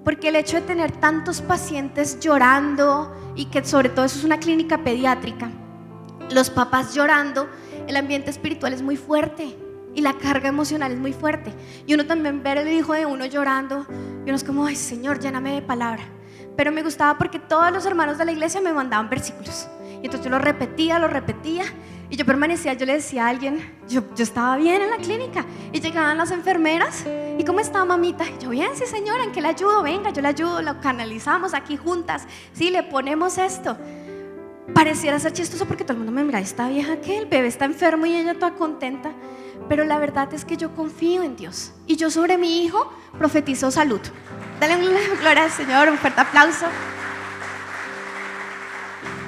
porque el hecho de tener tantos pacientes llorando, y que sobre todo eso es una clínica pediátrica, los papás llorando, el ambiente espiritual es muy fuerte y la carga emocional es muy fuerte, y uno también ver el hijo de uno llorando y uno es como, ay Señor, lléname de palabra. Pero me gustaba porque todos los hermanos de la iglesia me mandaban versículos, y entonces yo lo repetía, y yo permanecía. Yo le decía a alguien, yo estaba bien en la clínica, y llegaban las enfermeras, ¿y cómo está mamita? Y yo, bien, sí señora, ¿en qué le ayudo? Venga, yo le ayudo, lo canalizamos aquí juntas, sí, le ponemos esto. Pareciera ser chistoso porque todo el mundo me mira, esta vieja que el bebé está enfermo y ella toda contenta, pero la verdad es que yo confío en Dios, y yo sobre mi hijo profetizo salud. Dale una gloria al Señor, un fuerte aplauso.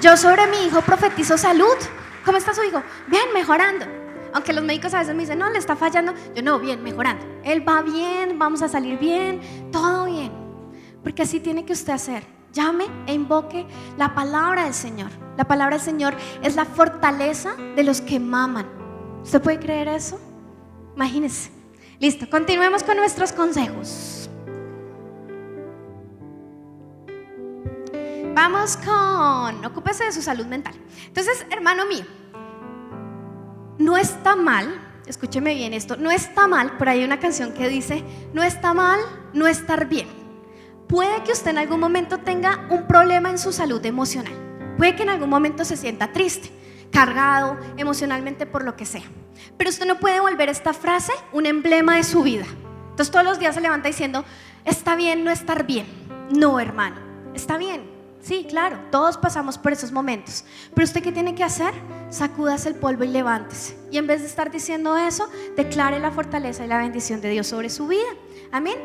Yo sobre mi hijo profetizo salud. ¿Cómo está su hijo? Bien, mejorando. Aunque los médicos a veces me dicen, no, le está fallando. Yo no, bien, mejorando. Él va bien, vamos a salir bien, todo bien. Porque así tiene que usted hacer. Llame e invoque la palabra del Señor. La palabra del Señor es la fortaleza de los que maman. ¿Usted puede creer eso? Imagínese. Listo, continuemos con nuestros consejos. Vamos con, ocúpese de su salud mental. Entonces, hermano mío, no está mal, escúcheme bien esto, no está mal, por ahí hay una canción que dice, no está mal no estar bien. Puede que usted en algún momento tenga un problema en su salud emocional, puede que en algún momento se sienta triste, cargado emocionalmente por lo que sea, pero usted no puede volver esta frase un emblema de su vida. Entonces todos los días se levanta diciendo, está bien no estar bien. No, hermano, está bien. Sí, claro, todos pasamos por esos momentos, pero ¿usted qué tiene que hacer? Sacúdase el polvo y levántese, y en vez de estar diciendo eso, declare la fortaleza y la bendición de Dios sobre su vida. Amén.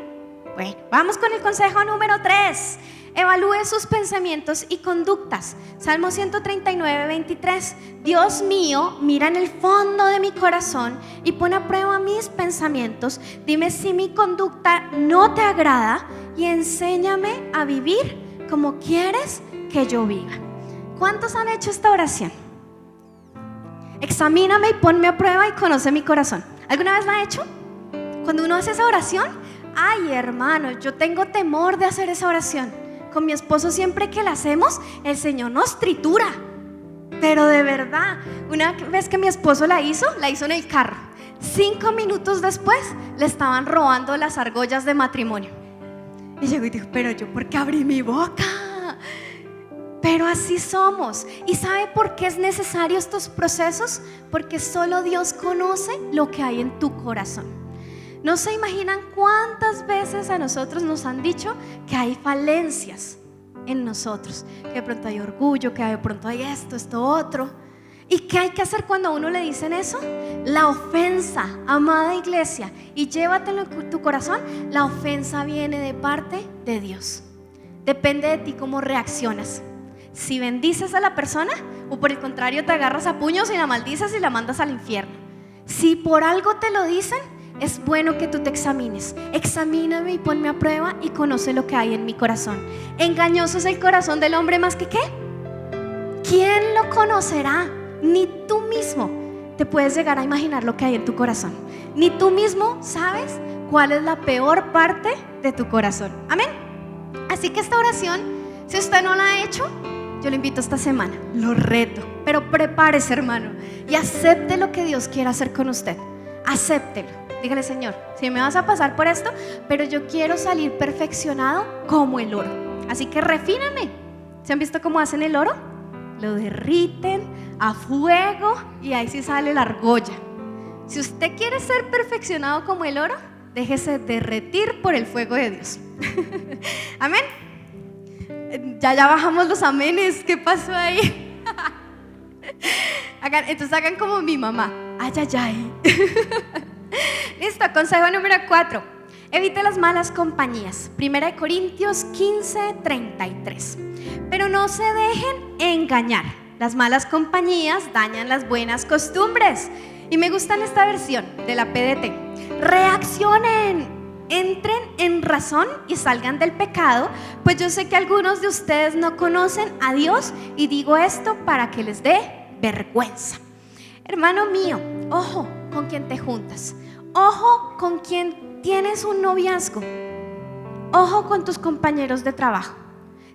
Bueno, vamos con el consejo número 3. Evalúe sus pensamientos y conductas. Salmo 139, 23. Dios mío, mira en el fondo de mi corazón y pon a prueba mis pensamientos. Dime si mi conducta no te agrada y enséñame a vivir como quieres que yo viva. ¿Cuántos han hecho esta oración? Examíname y ponme a prueba y conoce mi corazón. ¿Alguna vez la ha hecho? Cuando uno hace esa oración, ay hermano, yo tengo temor de hacer esa oración. Con mi esposo siempre que la hacemos, el Señor nos tritura. Pero de verdad, una vez que mi esposo la hizo en el carro. 5 minutos después le estaban robando las argollas de matrimonio. Y llegó y dijo, pero yo ¿por qué abrí mi boca? Pero así somos. ¿Y sabe por qué es necesario estos procesos? Porque solo Dios conoce lo que hay en tu corazón. No se imaginan cuántas veces a nosotros nos han dicho que hay falencias en nosotros, que de pronto hay orgullo, que de pronto hay esto, otro. ¿Y qué hay que hacer cuando a uno le dicen eso? La ofensa, amada iglesia, y llévatelo en tu corazón, la ofensa viene de parte de Dios. Depende de ti cómo reaccionas. Si bendices a la persona o por el contrario te agarras a puños y la maldices y la mandas al infierno. Si por algo te lo dicen, es bueno que tú te examines. Examíname y ponme a prueba y conoce lo que hay en mi corazón. Engañoso es el corazón del hombre más que ¿qué? ¿Quién lo conocerá? Ni tú mismo te puedes llegar a imaginar lo que hay en tu corazón. Ni tú mismo sabes cuál es la peor parte de tu corazón. Amén. Así que esta oración, si usted no la ha hecho, yo lo invito esta semana, lo reto, pero prepárese hermano y acepte lo que Dios quiere hacer con usted. Acéptelo, dígale Señor, si me vas a pasar por esto, pero yo quiero salir perfeccionado como el oro. Así que refíname. ¿Se han visto cómo hacen el oro? Lo derriten a fuego y ahí sí sale la argolla. Si usted quiere ser perfeccionado como el oro, déjese derretir por el fuego de Dios. Amén. Ya bajamos los amenes. ¿Qué pasó ahí? Entonces hagan como mi mamá. Ay, ay, ay. Listo, consejo número 4. Evite las malas compañías. 1 Corintios 15, 33. Pero no se dejen engañar. Las malas compañías dañan las buenas costumbres. Y me gusta en esta versión de la PDT. Reaccionen. Entren en razón y salgan del pecado, pues yo sé que algunos de ustedes no conocen a Dios y digo esto para que les dé vergüenza. Hermano mío, ojo con quien te juntas, Ojo con quien tienes un noviazgo. Ojo con tus compañeros de trabajo.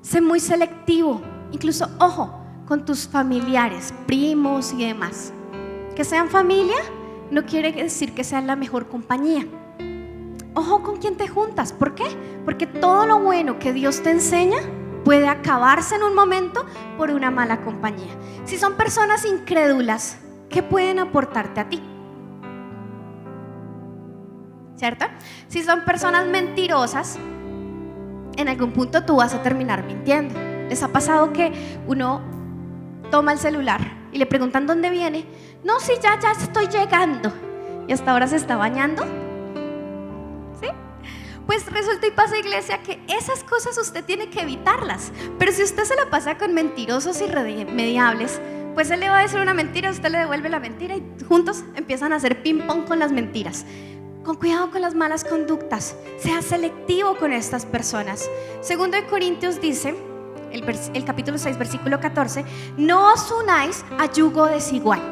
Sé muy selectivo. Incluso ojo con tus familiares, primos y demás. Que sean familia no quiere decir que sean la mejor compañía. Ojo con quién te juntas. ¿Por qué? Porque todo lo bueno que Dios te enseña puede acabarse en un momento por una mala compañía. Si son personas incrédulas, ¿qué pueden aportarte a ti? ¿Cierto? Si son personas mentirosas, en algún punto tú vas a terminar mintiendo. ¿Les ha pasado que uno toma el celular y le preguntan dónde viene? No, sí, ya estoy llegando. Y hasta ahora se está bañando. ¿Sí? Pues resulta y pasa, iglesia, que esas cosas usted tiene que evitarlas. Pero si usted se la pasa con mentirosos irremediables, pues él le va a decir una mentira, usted le devuelve la mentira y juntos empiezan a hacer ping pong con las mentiras. Con cuidado con las malas conductas. Sea selectivo con estas personas. Segundo de Corintios dice, el capítulo 6, versículo 14, no os unáis a yugo desigual.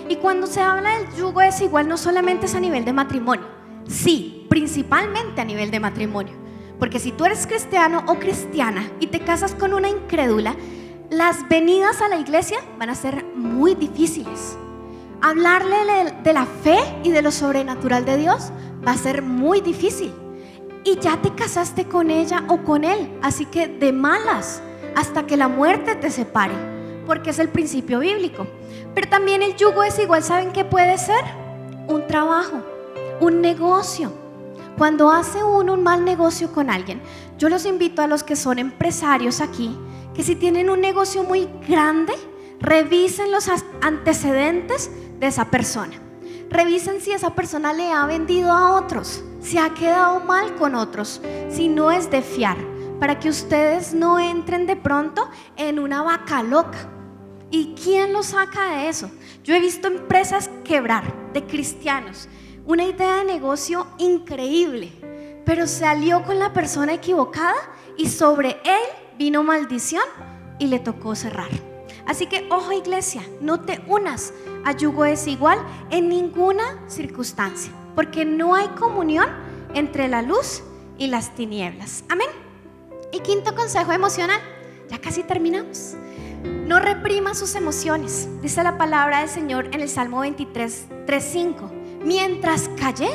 Y cuando se habla del yugo desigual, no solamente es a nivel de matrimonio. Sí, principalmente a nivel de matrimonio. Porque si tú eres cristiano o cristiana y te casas con una incrédula, las venidas a la iglesia van a ser muy difíciles. Hablarle de la fe y de lo sobrenatural de Dios va a ser muy difícil. Y ya te casaste con ella o con él, así que de malas hasta que la muerte te separe, porque es el principio bíblico. Pero también el yugo desigual, ¿saben qué puede ser? Un trabajo, un negocio. Cuando hace uno un mal negocio con alguien, yo los invito a los que son empresarios aquí, que si tienen un negocio muy grande, revisen los antecedentes de esa persona. Revisen si esa persona le ha vendido a otros, si ha quedado mal con otros, si no es de fiar, para que ustedes no entren de pronto en una vaca loca. ¿Y quién los saca de eso? Yo he visto empresas quebrar de cristianos, una idea de negocio increíble, pero salió con la persona equivocada y sobre él vino maldición y le tocó cerrar. Así que, ojo, iglesia, no te unas a yugo desigual en ninguna circunstancia, porque no hay comunión entre la luz y las tinieblas. Amén. Y quinto consejo emocional, ya casi terminamos. No reprima sus emociones. Dice la palabra del Señor en el Salmo 23, 3:5. Mientras callé,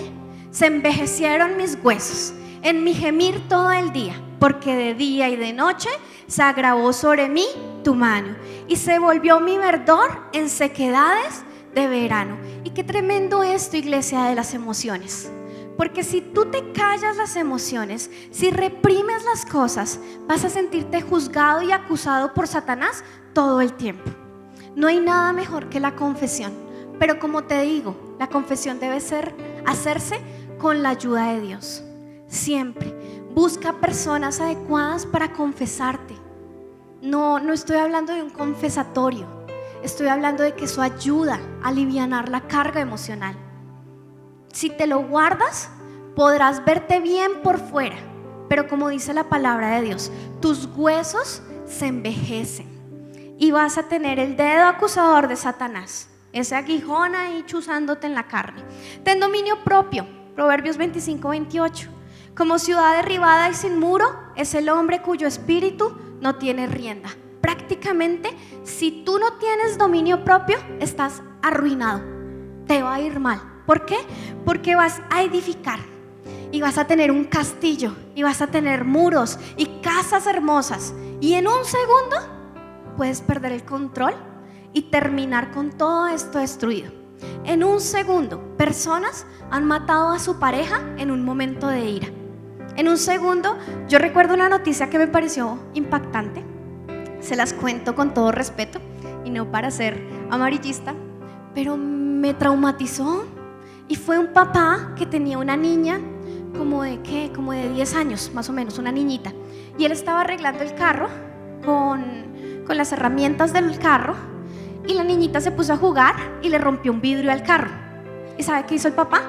se envejecieron mis huesos en mi gemir todo el día, porque de día y de noche se agravó sobre mí tu mano y se volvió mi verdor en sequedades de verano. Y qué tremendo esto, iglesia, de las emociones. Porque si tú te callas las emociones, si reprimes las cosas, vas a sentirte juzgado y acusado por Satanás todo el tiempo. No hay nada mejor que la confesión. Pero como te digo, la confesión debe hacerse con la ayuda de Dios. Siempre busca personas adecuadas para confesarte. No estoy hablando de un confesatorio. Estoy hablando de que eso ayuda a alivianar la carga emocional. Si te lo guardas, podrás verte bien por fuera, pero como dice la palabra de Dios, tus huesos se envejecen y vas a tener el dedo acusador de Satanás, ese aguijón ahí chuzándote en la carne. Ten dominio propio, Proverbios 25:28. Como ciudad derribada y sin muro es el hombre cuyo espíritu no tiene rienda. Prácticamente, si tú no tienes dominio propio, estás arruinado, te va a ir mal. ¿Por qué? Porque vas a edificar y vas a tener un castillo y vas a tener muros y casas hermosas, y en un segundo puedes perder el control y terminar con todo esto destruido. En un segundo, personas han matado a su pareja en un momento de ira. En un segundo, yo recuerdo una noticia que me pareció impactante. Se las cuento con todo respeto y no para ser amarillista, pero me traumatizó. Y fue un papá que tenía una niña como de 10 años, más o menos, una niñita. Y él estaba arreglando el carro con las herramientas del carro, y la niñita se puso a jugar y le rompió un vidrio al carro. ¿Y sabe qué hizo el papá?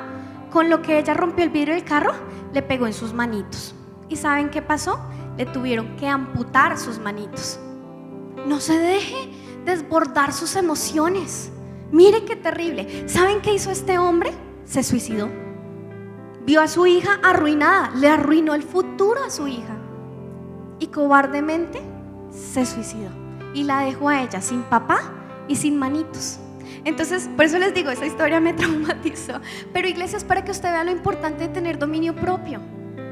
Con lo que ella rompió el vidrio del carro, le pegó en sus manitos. ¿Y saben qué pasó? Le tuvieron que amputar sus manitos. No se deje desbordar sus emociones. Mire qué terrible. ¿Saben qué hizo este hombre? Se suicidó. Vio a su hija arruinada, le arruinó el futuro a su hija y cobardemente se suicidó y la dejó a ella sin papá y sin manitos. Entonces, por eso les digo, esa historia me traumatizó. Pero iglesia, es para que usted vea lo importante de tener dominio propio.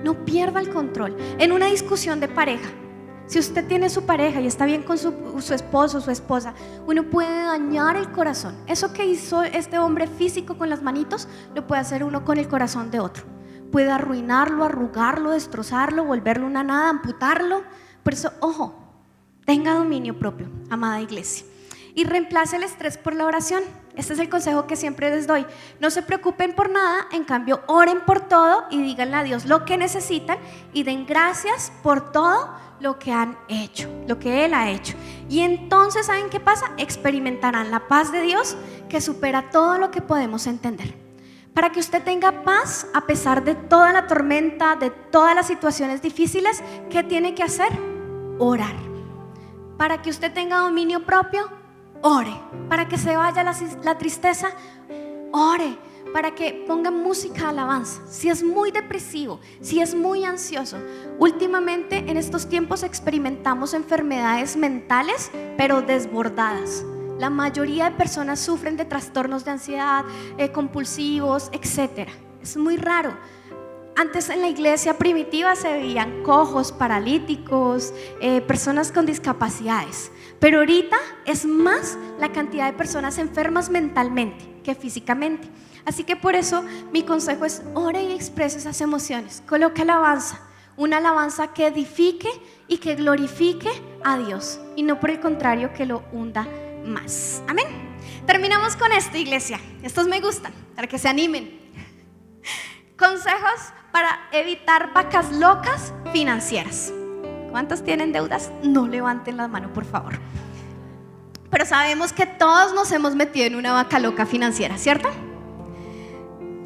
No pierda el control. En una discusión de pareja, si usted tiene su pareja y está bien con su esposo o su esposa, uno puede dañar el corazón. Eso que hizo este hombre físico con las manitos, lo puede hacer uno con el corazón de otro. Puede arruinarlo, arrugarlo, destrozarlo, volverlo una nada, amputarlo. Por eso, ojo, tenga dominio propio, amada iglesia. Y reemplace el estrés por la oración. Este es el consejo que siempre les doy. No se preocupen por nada, en cambio oren por todo y díganle a Dios lo que necesitan y den gracias por todo lo que han hecho, lo que Él ha hecho. Y entonces, ¿saben qué pasa? Experimentarán la paz de Dios que supera todo lo que podemos entender. Para que usted tenga paz a pesar de toda la tormenta, de todas las situaciones difíciles, ¿qué tiene que hacer? Orar. Para que usted tenga dominio propio, ore. Para que se vaya la tristeza, ore. Para que ponga música de alabanza. Si es muy depresivo, si es muy ansioso. Últimamente en estos tiempos experimentamos enfermedades mentales, pero desbordadas. La mayoría de personas sufren de trastornos de ansiedad, compulsivos, etc. Es muy raro. Antes en la iglesia primitiva se veían cojos, paralíticos, personas con discapacidades. Pero ahorita es más la cantidad de personas enfermas mentalmente que físicamente. Así que por eso mi consejo es: ore y exprese esas emociones. Coloque alabanza, una alabanza que edifique y que glorifique a Dios, y no por el contrario que lo hunda más. Amén. Terminamos con esto, iglesia. Estos me gustan, para que se animen. Consejos para evitar vacas locas financieras. ¿Cuántos tienen deudas? No levanten la mano, por favor. Pero sabemos que todos nos hemos metido en una vaca loca financiera, ¿cierto?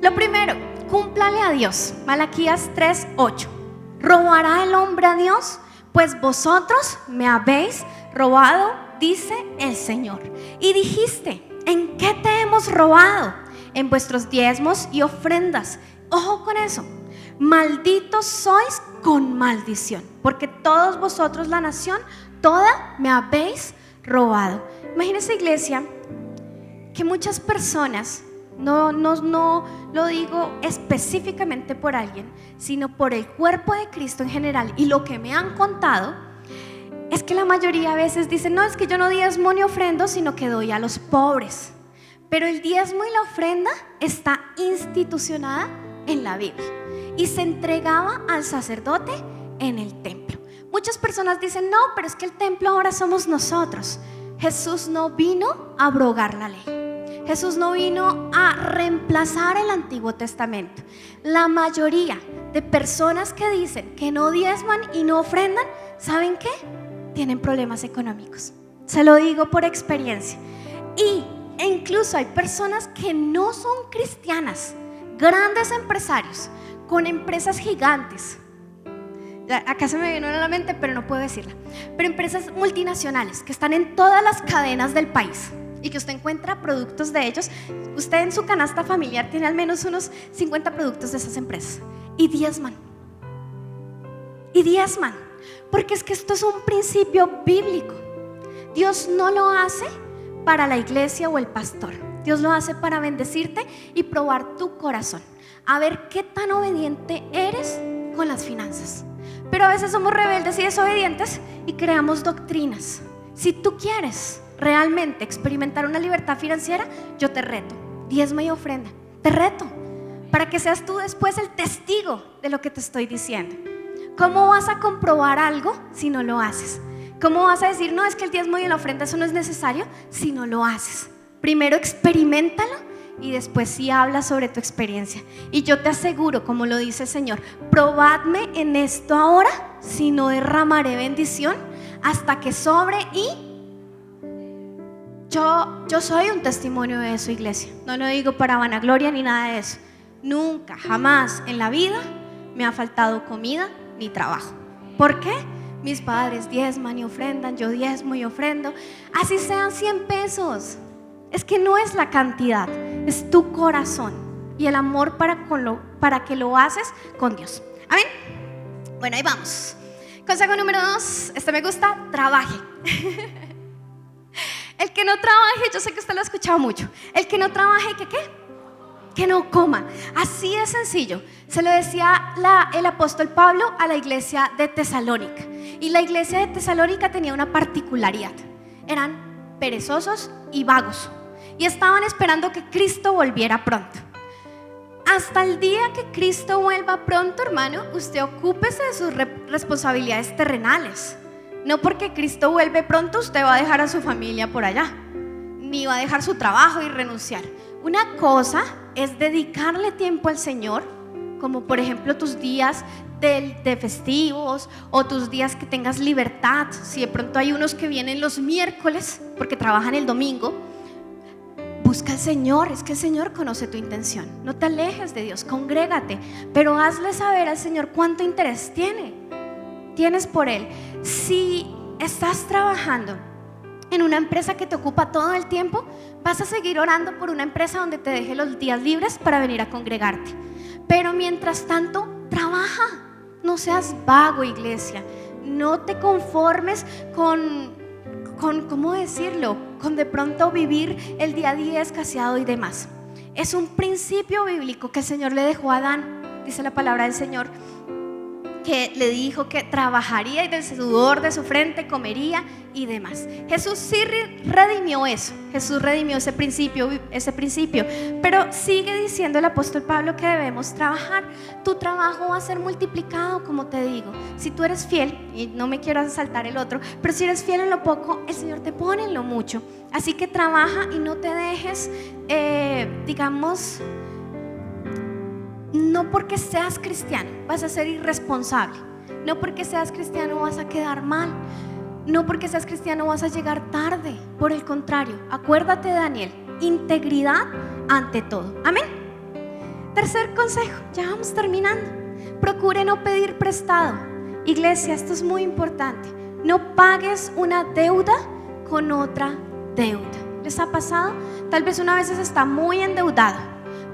Lo primero, cúmplale a Dios. Malaquías 3:8. ¿Robará el hombre a Dios? Pues vosotros me habéis robado, dice el Señor. Y dijiste: ¿en qué te hemos robado? En vuestros diezmos y ofrendas. Ojo con eso. Malditos sois con maldición, porque todos vosotros, la nación toda, me habéis robado. Imagínense, iglesia, que muchas personas, no lo digo específicamente por alguien, sino por el cuerpo de Cristo en general, y lo que me han contado es que la mayoría a veces dicen: no, es que yo no diezmo ni ofrendo, sino que doy a los pobres. Pero el diezmo y la ofrenda está institucionada en la Biblia y se entregaba al sacerdote en el templo. Muchas personas dicen: no, pero es que el templo ahora somos nosotros. Jesús no vino a abrogar la ley. Jesús no vino a reemplazar el Antiguo Testamento. La mayoría de personas que dicen que no diezman y no ofrendan, ¿saben qué? Tienen problemas económicos. Se lo digo por experiencia. E incluso hay personas que no son cristianas, grandes empresarios, con empresas gigantes. Acá se me vino a la mente, pero no puedo decirla. Pero empresas multinacionales que están en todas las cadenas del país y que usted encuentra productos de ellos. Usted en su canasta familiar tiene al menos unos 50 productos de esas empresas. Y diezman. Porque es que esto es un principio bíblico. Dios no lo hace para la iglesia o el pastor. Dios lo hace para bendecirte y probar tu corazón, a ver qué tan obediente eres con las finanzas. Pero a veces somos rebeldes y desobedientes y creamos doctrinas. Si tú quieres realmente experimentar una libertad financiera, yo te reto: diezma y ofrenda. Te reto para que seas tú después el testigo de lo que te estoy diciendo. ¿Cómo vas a comprobar algo si no lo haces? ¿Cómo vas a decir: no, es que el diezmo y la ofrenda eso no es necesario, si no lo haces? Primero experiméntalo y después sí habla sobre tu experiencia. Y yo te aseguro, como lo dice el Señor: probadme en esto ahora, si no derramaré bendición hasta que sobre. Y yo soy un testimonio de eso, iglesia. No lo digo para vanagloria ni nada de eso. Nunca, jamás en la vida me ha faltado comida ni trabajo. ¿Por qué? Mis padres diezman y ofrendan, yo diezmo y ofrendo. Así sean 100 pesos. Es que no es la cantidad, es tu corazón. y el amor para que lo haces con Dios. Amén. Bueno, ahí vamos. Consejo número 2, este me gusta, trabaje. El que no trabaje, yo sé que usted lo ha escuchado mucho. El que no trabaje, ¿qué? Que no coma. Así de sencillo. Se lo decía el apóstol Pablo a la iglesia de Tesalónica. Y la iglesia de Tesalónica tenía una particularidad. Eran perezosos y vagos. Y estaban esperando que Cristo volviera pronto. Hasta el día que Cristo vuelva pronto, hermano, usted ocúpese de sus responsabilidades terrenales. No porque Cristo vuelve pronto, usted va a dejar a su familia por allá, ni va a dejar su trabajo y renunciar. Una cosa es dedicarle tiempo al Señor, como por ejemplo tus días de festivos o tus días que tengas libertad. Si de pronto hay unos que vienen los miércoles porque trabajan el domingo, busca al Señor, es que el Señor conoce tu intención. No te alejes de Dios, congrégate, pero hazle saber al Señor cuánto interés tienes por Él. Si estás trabajando en una empresa que te ocupa todo el tiempo, vas a seguir orando por una empresa donde te deje los días libres para venir a congregarte. Pero mientras tanto, trabaja. No seas vago, iglesia. No te conformes con ¿cómo decirlo? Con de pronto vivir el día a día escaseado y demás. Es un principio bíblico que el Señor le dejó a Adán. Dice la palabra del Señor que le dijo que trabajaría y del sudor de su frente comería y demás. Jesús sí redimió eso. Jesús redimió ese principio, pero sigue diciendo el apóstol Pablo que debemos trabajar. Tu trabajo va a ser multiplicado, como te digo. Si tú eres fiel, y no me quiero saltar el otro, pero si eres fiel en lo poco, el Señor te pone en lo mucho. Así que trabaja y no te dejes, no porque seas cristiano vas a ser irresponsable. No porque seas cristiano vas a quedar mal. No porque seas cristiano vas a llegar tarde. Por el contrario, acuérdate de Daniel: integridad ante todo. Amén. Tercer consejo, ya vamos terminando. Procure no pedir prestado. Iglesia, esto es muy importante. No pagues una deuda con otra deuda. ¿Les ha pasado? Tal vez una vez está muy endeudado,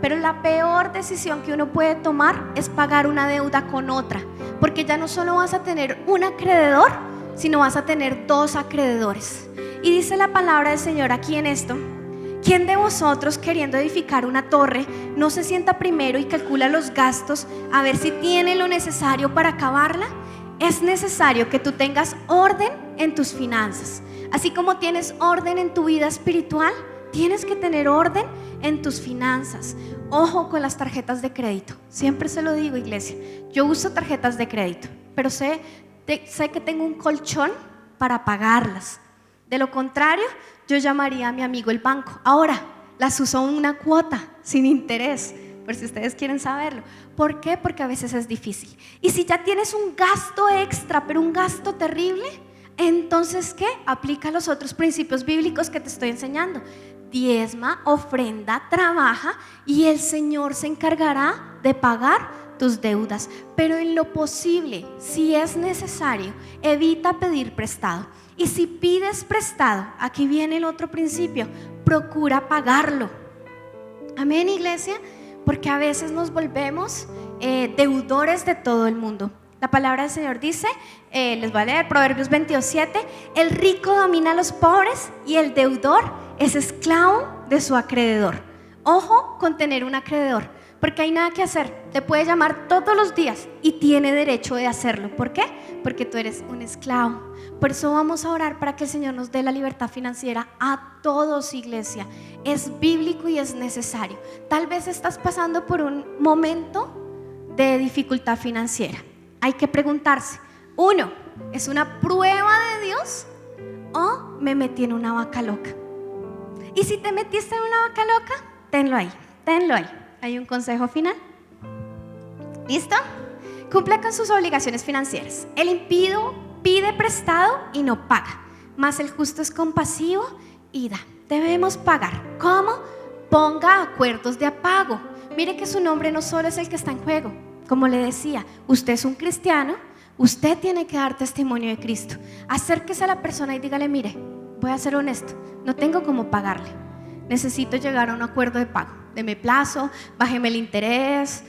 pero la peor decisión que uno puede tomar es pagar una deuda con otra, porque ya no solo vas a tener un acreedor, sino vas a tener dos acreedores. Y dice la palabra del Señor aquí en esto: ¿quién de vosotros, queriendo edificar una torre, no se sienta primero y calcula los gastos a ver si tiene lo necesario para acabarla? Es necesario que tú tengas orden en tus finanzas. Así como tienes orden en tu vida espiritual, tienes que tener orden en tus finanzas. Ojo con las tarjetas de crédito. Siempre se lo digo, iglesia. Yo uso tarjetas de crédito, pero sé que tengo un colchón para pagarlas. De lo contrario, yo llamaría a mi amigo el banco. Ahora, las uso una cuota sin interés, por si ustedes quieren saberlo. ¿Por qué? Porque a veces es difícil. Y si ya tienes un gasto extra, pero un gasto terrible, entonces ¿qué? Aplica los otros principios bíblicos que te estoy enseñando. Diezma, ofrenda, trabaja y el Señor se encargará de pagar tus deudas. Pero en lo posible, si es necesario, evita pedir prestado. Y si pides prestado, aquí viene el otro principio: procura pagarlo. Amén, iglesia, porque a veces nos volvemos deudores de todo el mundo. La palabra del Señor dice, les voy a leer Proverbios 22:7: el rico domina a los pobres y el deudor es esclavo de su acreedor. Ojo con tener un acreedor, porque hay nada que hacer. Te puede llamar todos los días y tiene derecho de hacerlo. ¿Por qué? Porque tú eres un esclavo. Por eso vamos a orar para que el Señor nos dé la libertad financiera a todos, iglesia. Es bíblico y es necesario. Tal vez estás pasando por un momento de dificultad financiera. Hay que preguntarse: uno, ¿es una prueba de Dios o me metí en una vaca loca? Y si te metiste en una vaca loca, tenlo ahí. Hay un consejo final. ¿Listo? Cumpla con sus obligaciones financieras. El impío pide prestado y no paga, mas el justo es compasivo y da. Debemos pagar. ¿Cómo? Ponga acuerdos de pago. Mire que su nombre no solo es el que está en juego. Como le decía, usted es un cristiano, usted tiene que dar testimonio de Cristo. Acérquese a la persona y dígale: mire, voy a ser honesto, no tengo cómo pagarle, necesito llegar a un acuerdo de pago. deme plazo, bájeme el interés.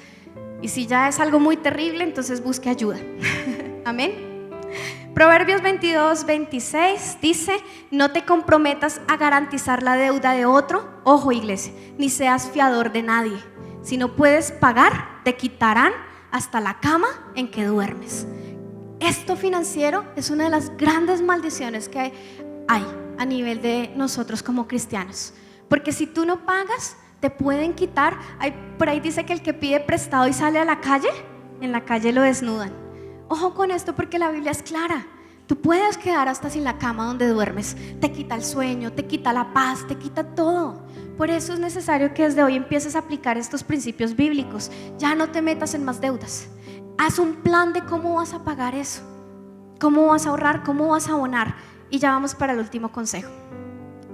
Y si ya es algo muy terrible, entonces busque ayuda. Amén. Proverbios 22:26 dice: no te comprometas a garantizar la deuda de otro, ojo iglesia, ni seas fiador de nadie. Si no puedes pagar, te quitarán hasta la cama en que duermes. Esto financiero es una de las grandes maldiciones que hay a nivel de nosotros como cristianos. Porque si tú no pagas, te pueden quitar. Por ahí dice que el que pide prestado y sale a la calle, en la calle lo desnudan. Ojo con esto porque la Biblia es clara. Tú puedes quedar hasta sin la cama donde duermes. Te quita el sueño, te quita la paz, te quita todo. Por eso es necesario que desde hoy empieces a aplicar estos principios bíblicos. Ya no te metas en más deudas. Haz un plan de cómo vas a pagar eso, cómo vas a ahorrar, cómo vas a abonar. Y ya vamos para el último consejo,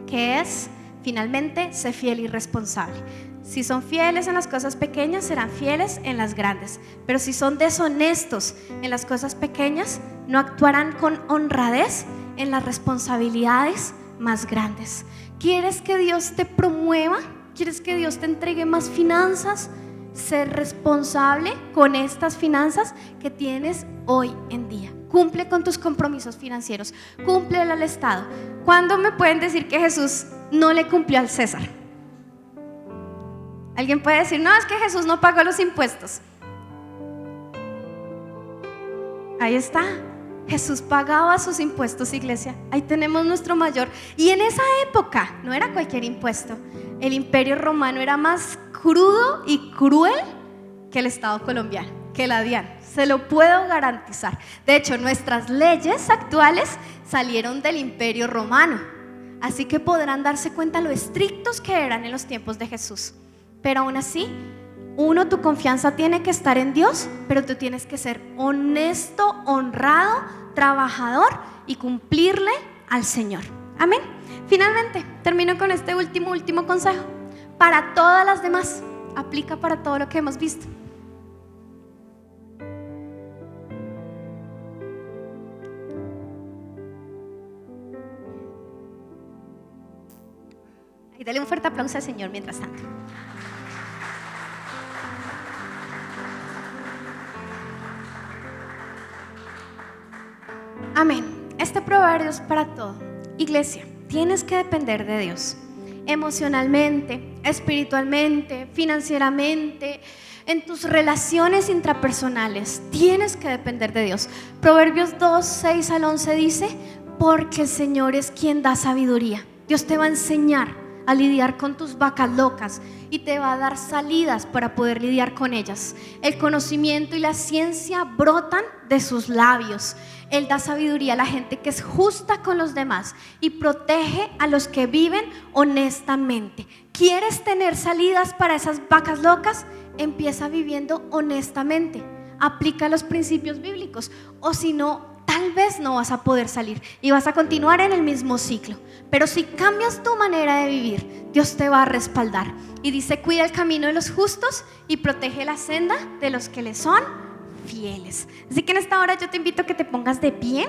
que es, finalmente, sé fiel y responsable. Si son fieles en las cosas pequeñas, serán fieles en las grandes. Pero si son deshonestos en las cosas pequeñas, no actuarán con honradez en las responsabilidades más grandes. ¿Quieres que Dios te promueva? ¿Quieres que Dios te entregue más finanzas? Ser responsable con estas finanzas que tienes hoy en día. Cumple con tus compromisos financieros, cúmplele al Estado. ¿Cuándo me pueden decir que Jesús no le cumplió al César? Alguien puede decir, no, es que Jesús no pagó los impuestos. Ahí está, Jesús pagaba sus impuestos, iglesia. Ahí tenemos nuestro mayor. Y en esa época no era cualquier impuesto. El imperio romano era más crudo y cruel que el Estado colombiano, que la DIAN. Se lo puedo garantizar. De hecho, nuestras leyes actuales salieron del imperio romano. Así que podrán darse cuenta lo estrictos que eran en los tiempos de Jesús. Pero aún así, tu confianza tiene que estar en Dios, pero tú tienes que ser honesto, honrado, trabajador y cumplirle al Señor. Amén. Finalmente, termino con este último consejo. Para todas las demás, aplica para todo lo que hemos visto. Y dale un fuerte aplauso al Señor mientras tanto. Amén. Este proverbio es para todo. Iglesia, tienes que depender de Dios. Emocionalmente, espiritualmente, financieramente, en tus relaciones intrapersonales, tienes que depender de Dios. Proverbios 2:6-11 dice: porque el Señor es quien da sabiduría. Dios te va a enseñar a lidiar con tus vacas locas y te va a dar salidas para poder lidiar con ellas. El conocimiento y la ciencia brotan de sus labios. Él da sabiduría a la gente que es justa con los demás y protege a los que viven honestamente. ¿Quieres tener salidas para esas vacas locas? Empieza viviendo honestamente. Aplica los principios bíblicos, o si no, tal vez no vas a poder salir y vas a continuar en el mismo ciclo. Pero si cambias tu manera de vivir, Dios te va a respaldar. Y dice: cuida el camino de los justos y protege la senda de los que le son fieles. Así que en esta hora yo te invito a que te pongas de pie.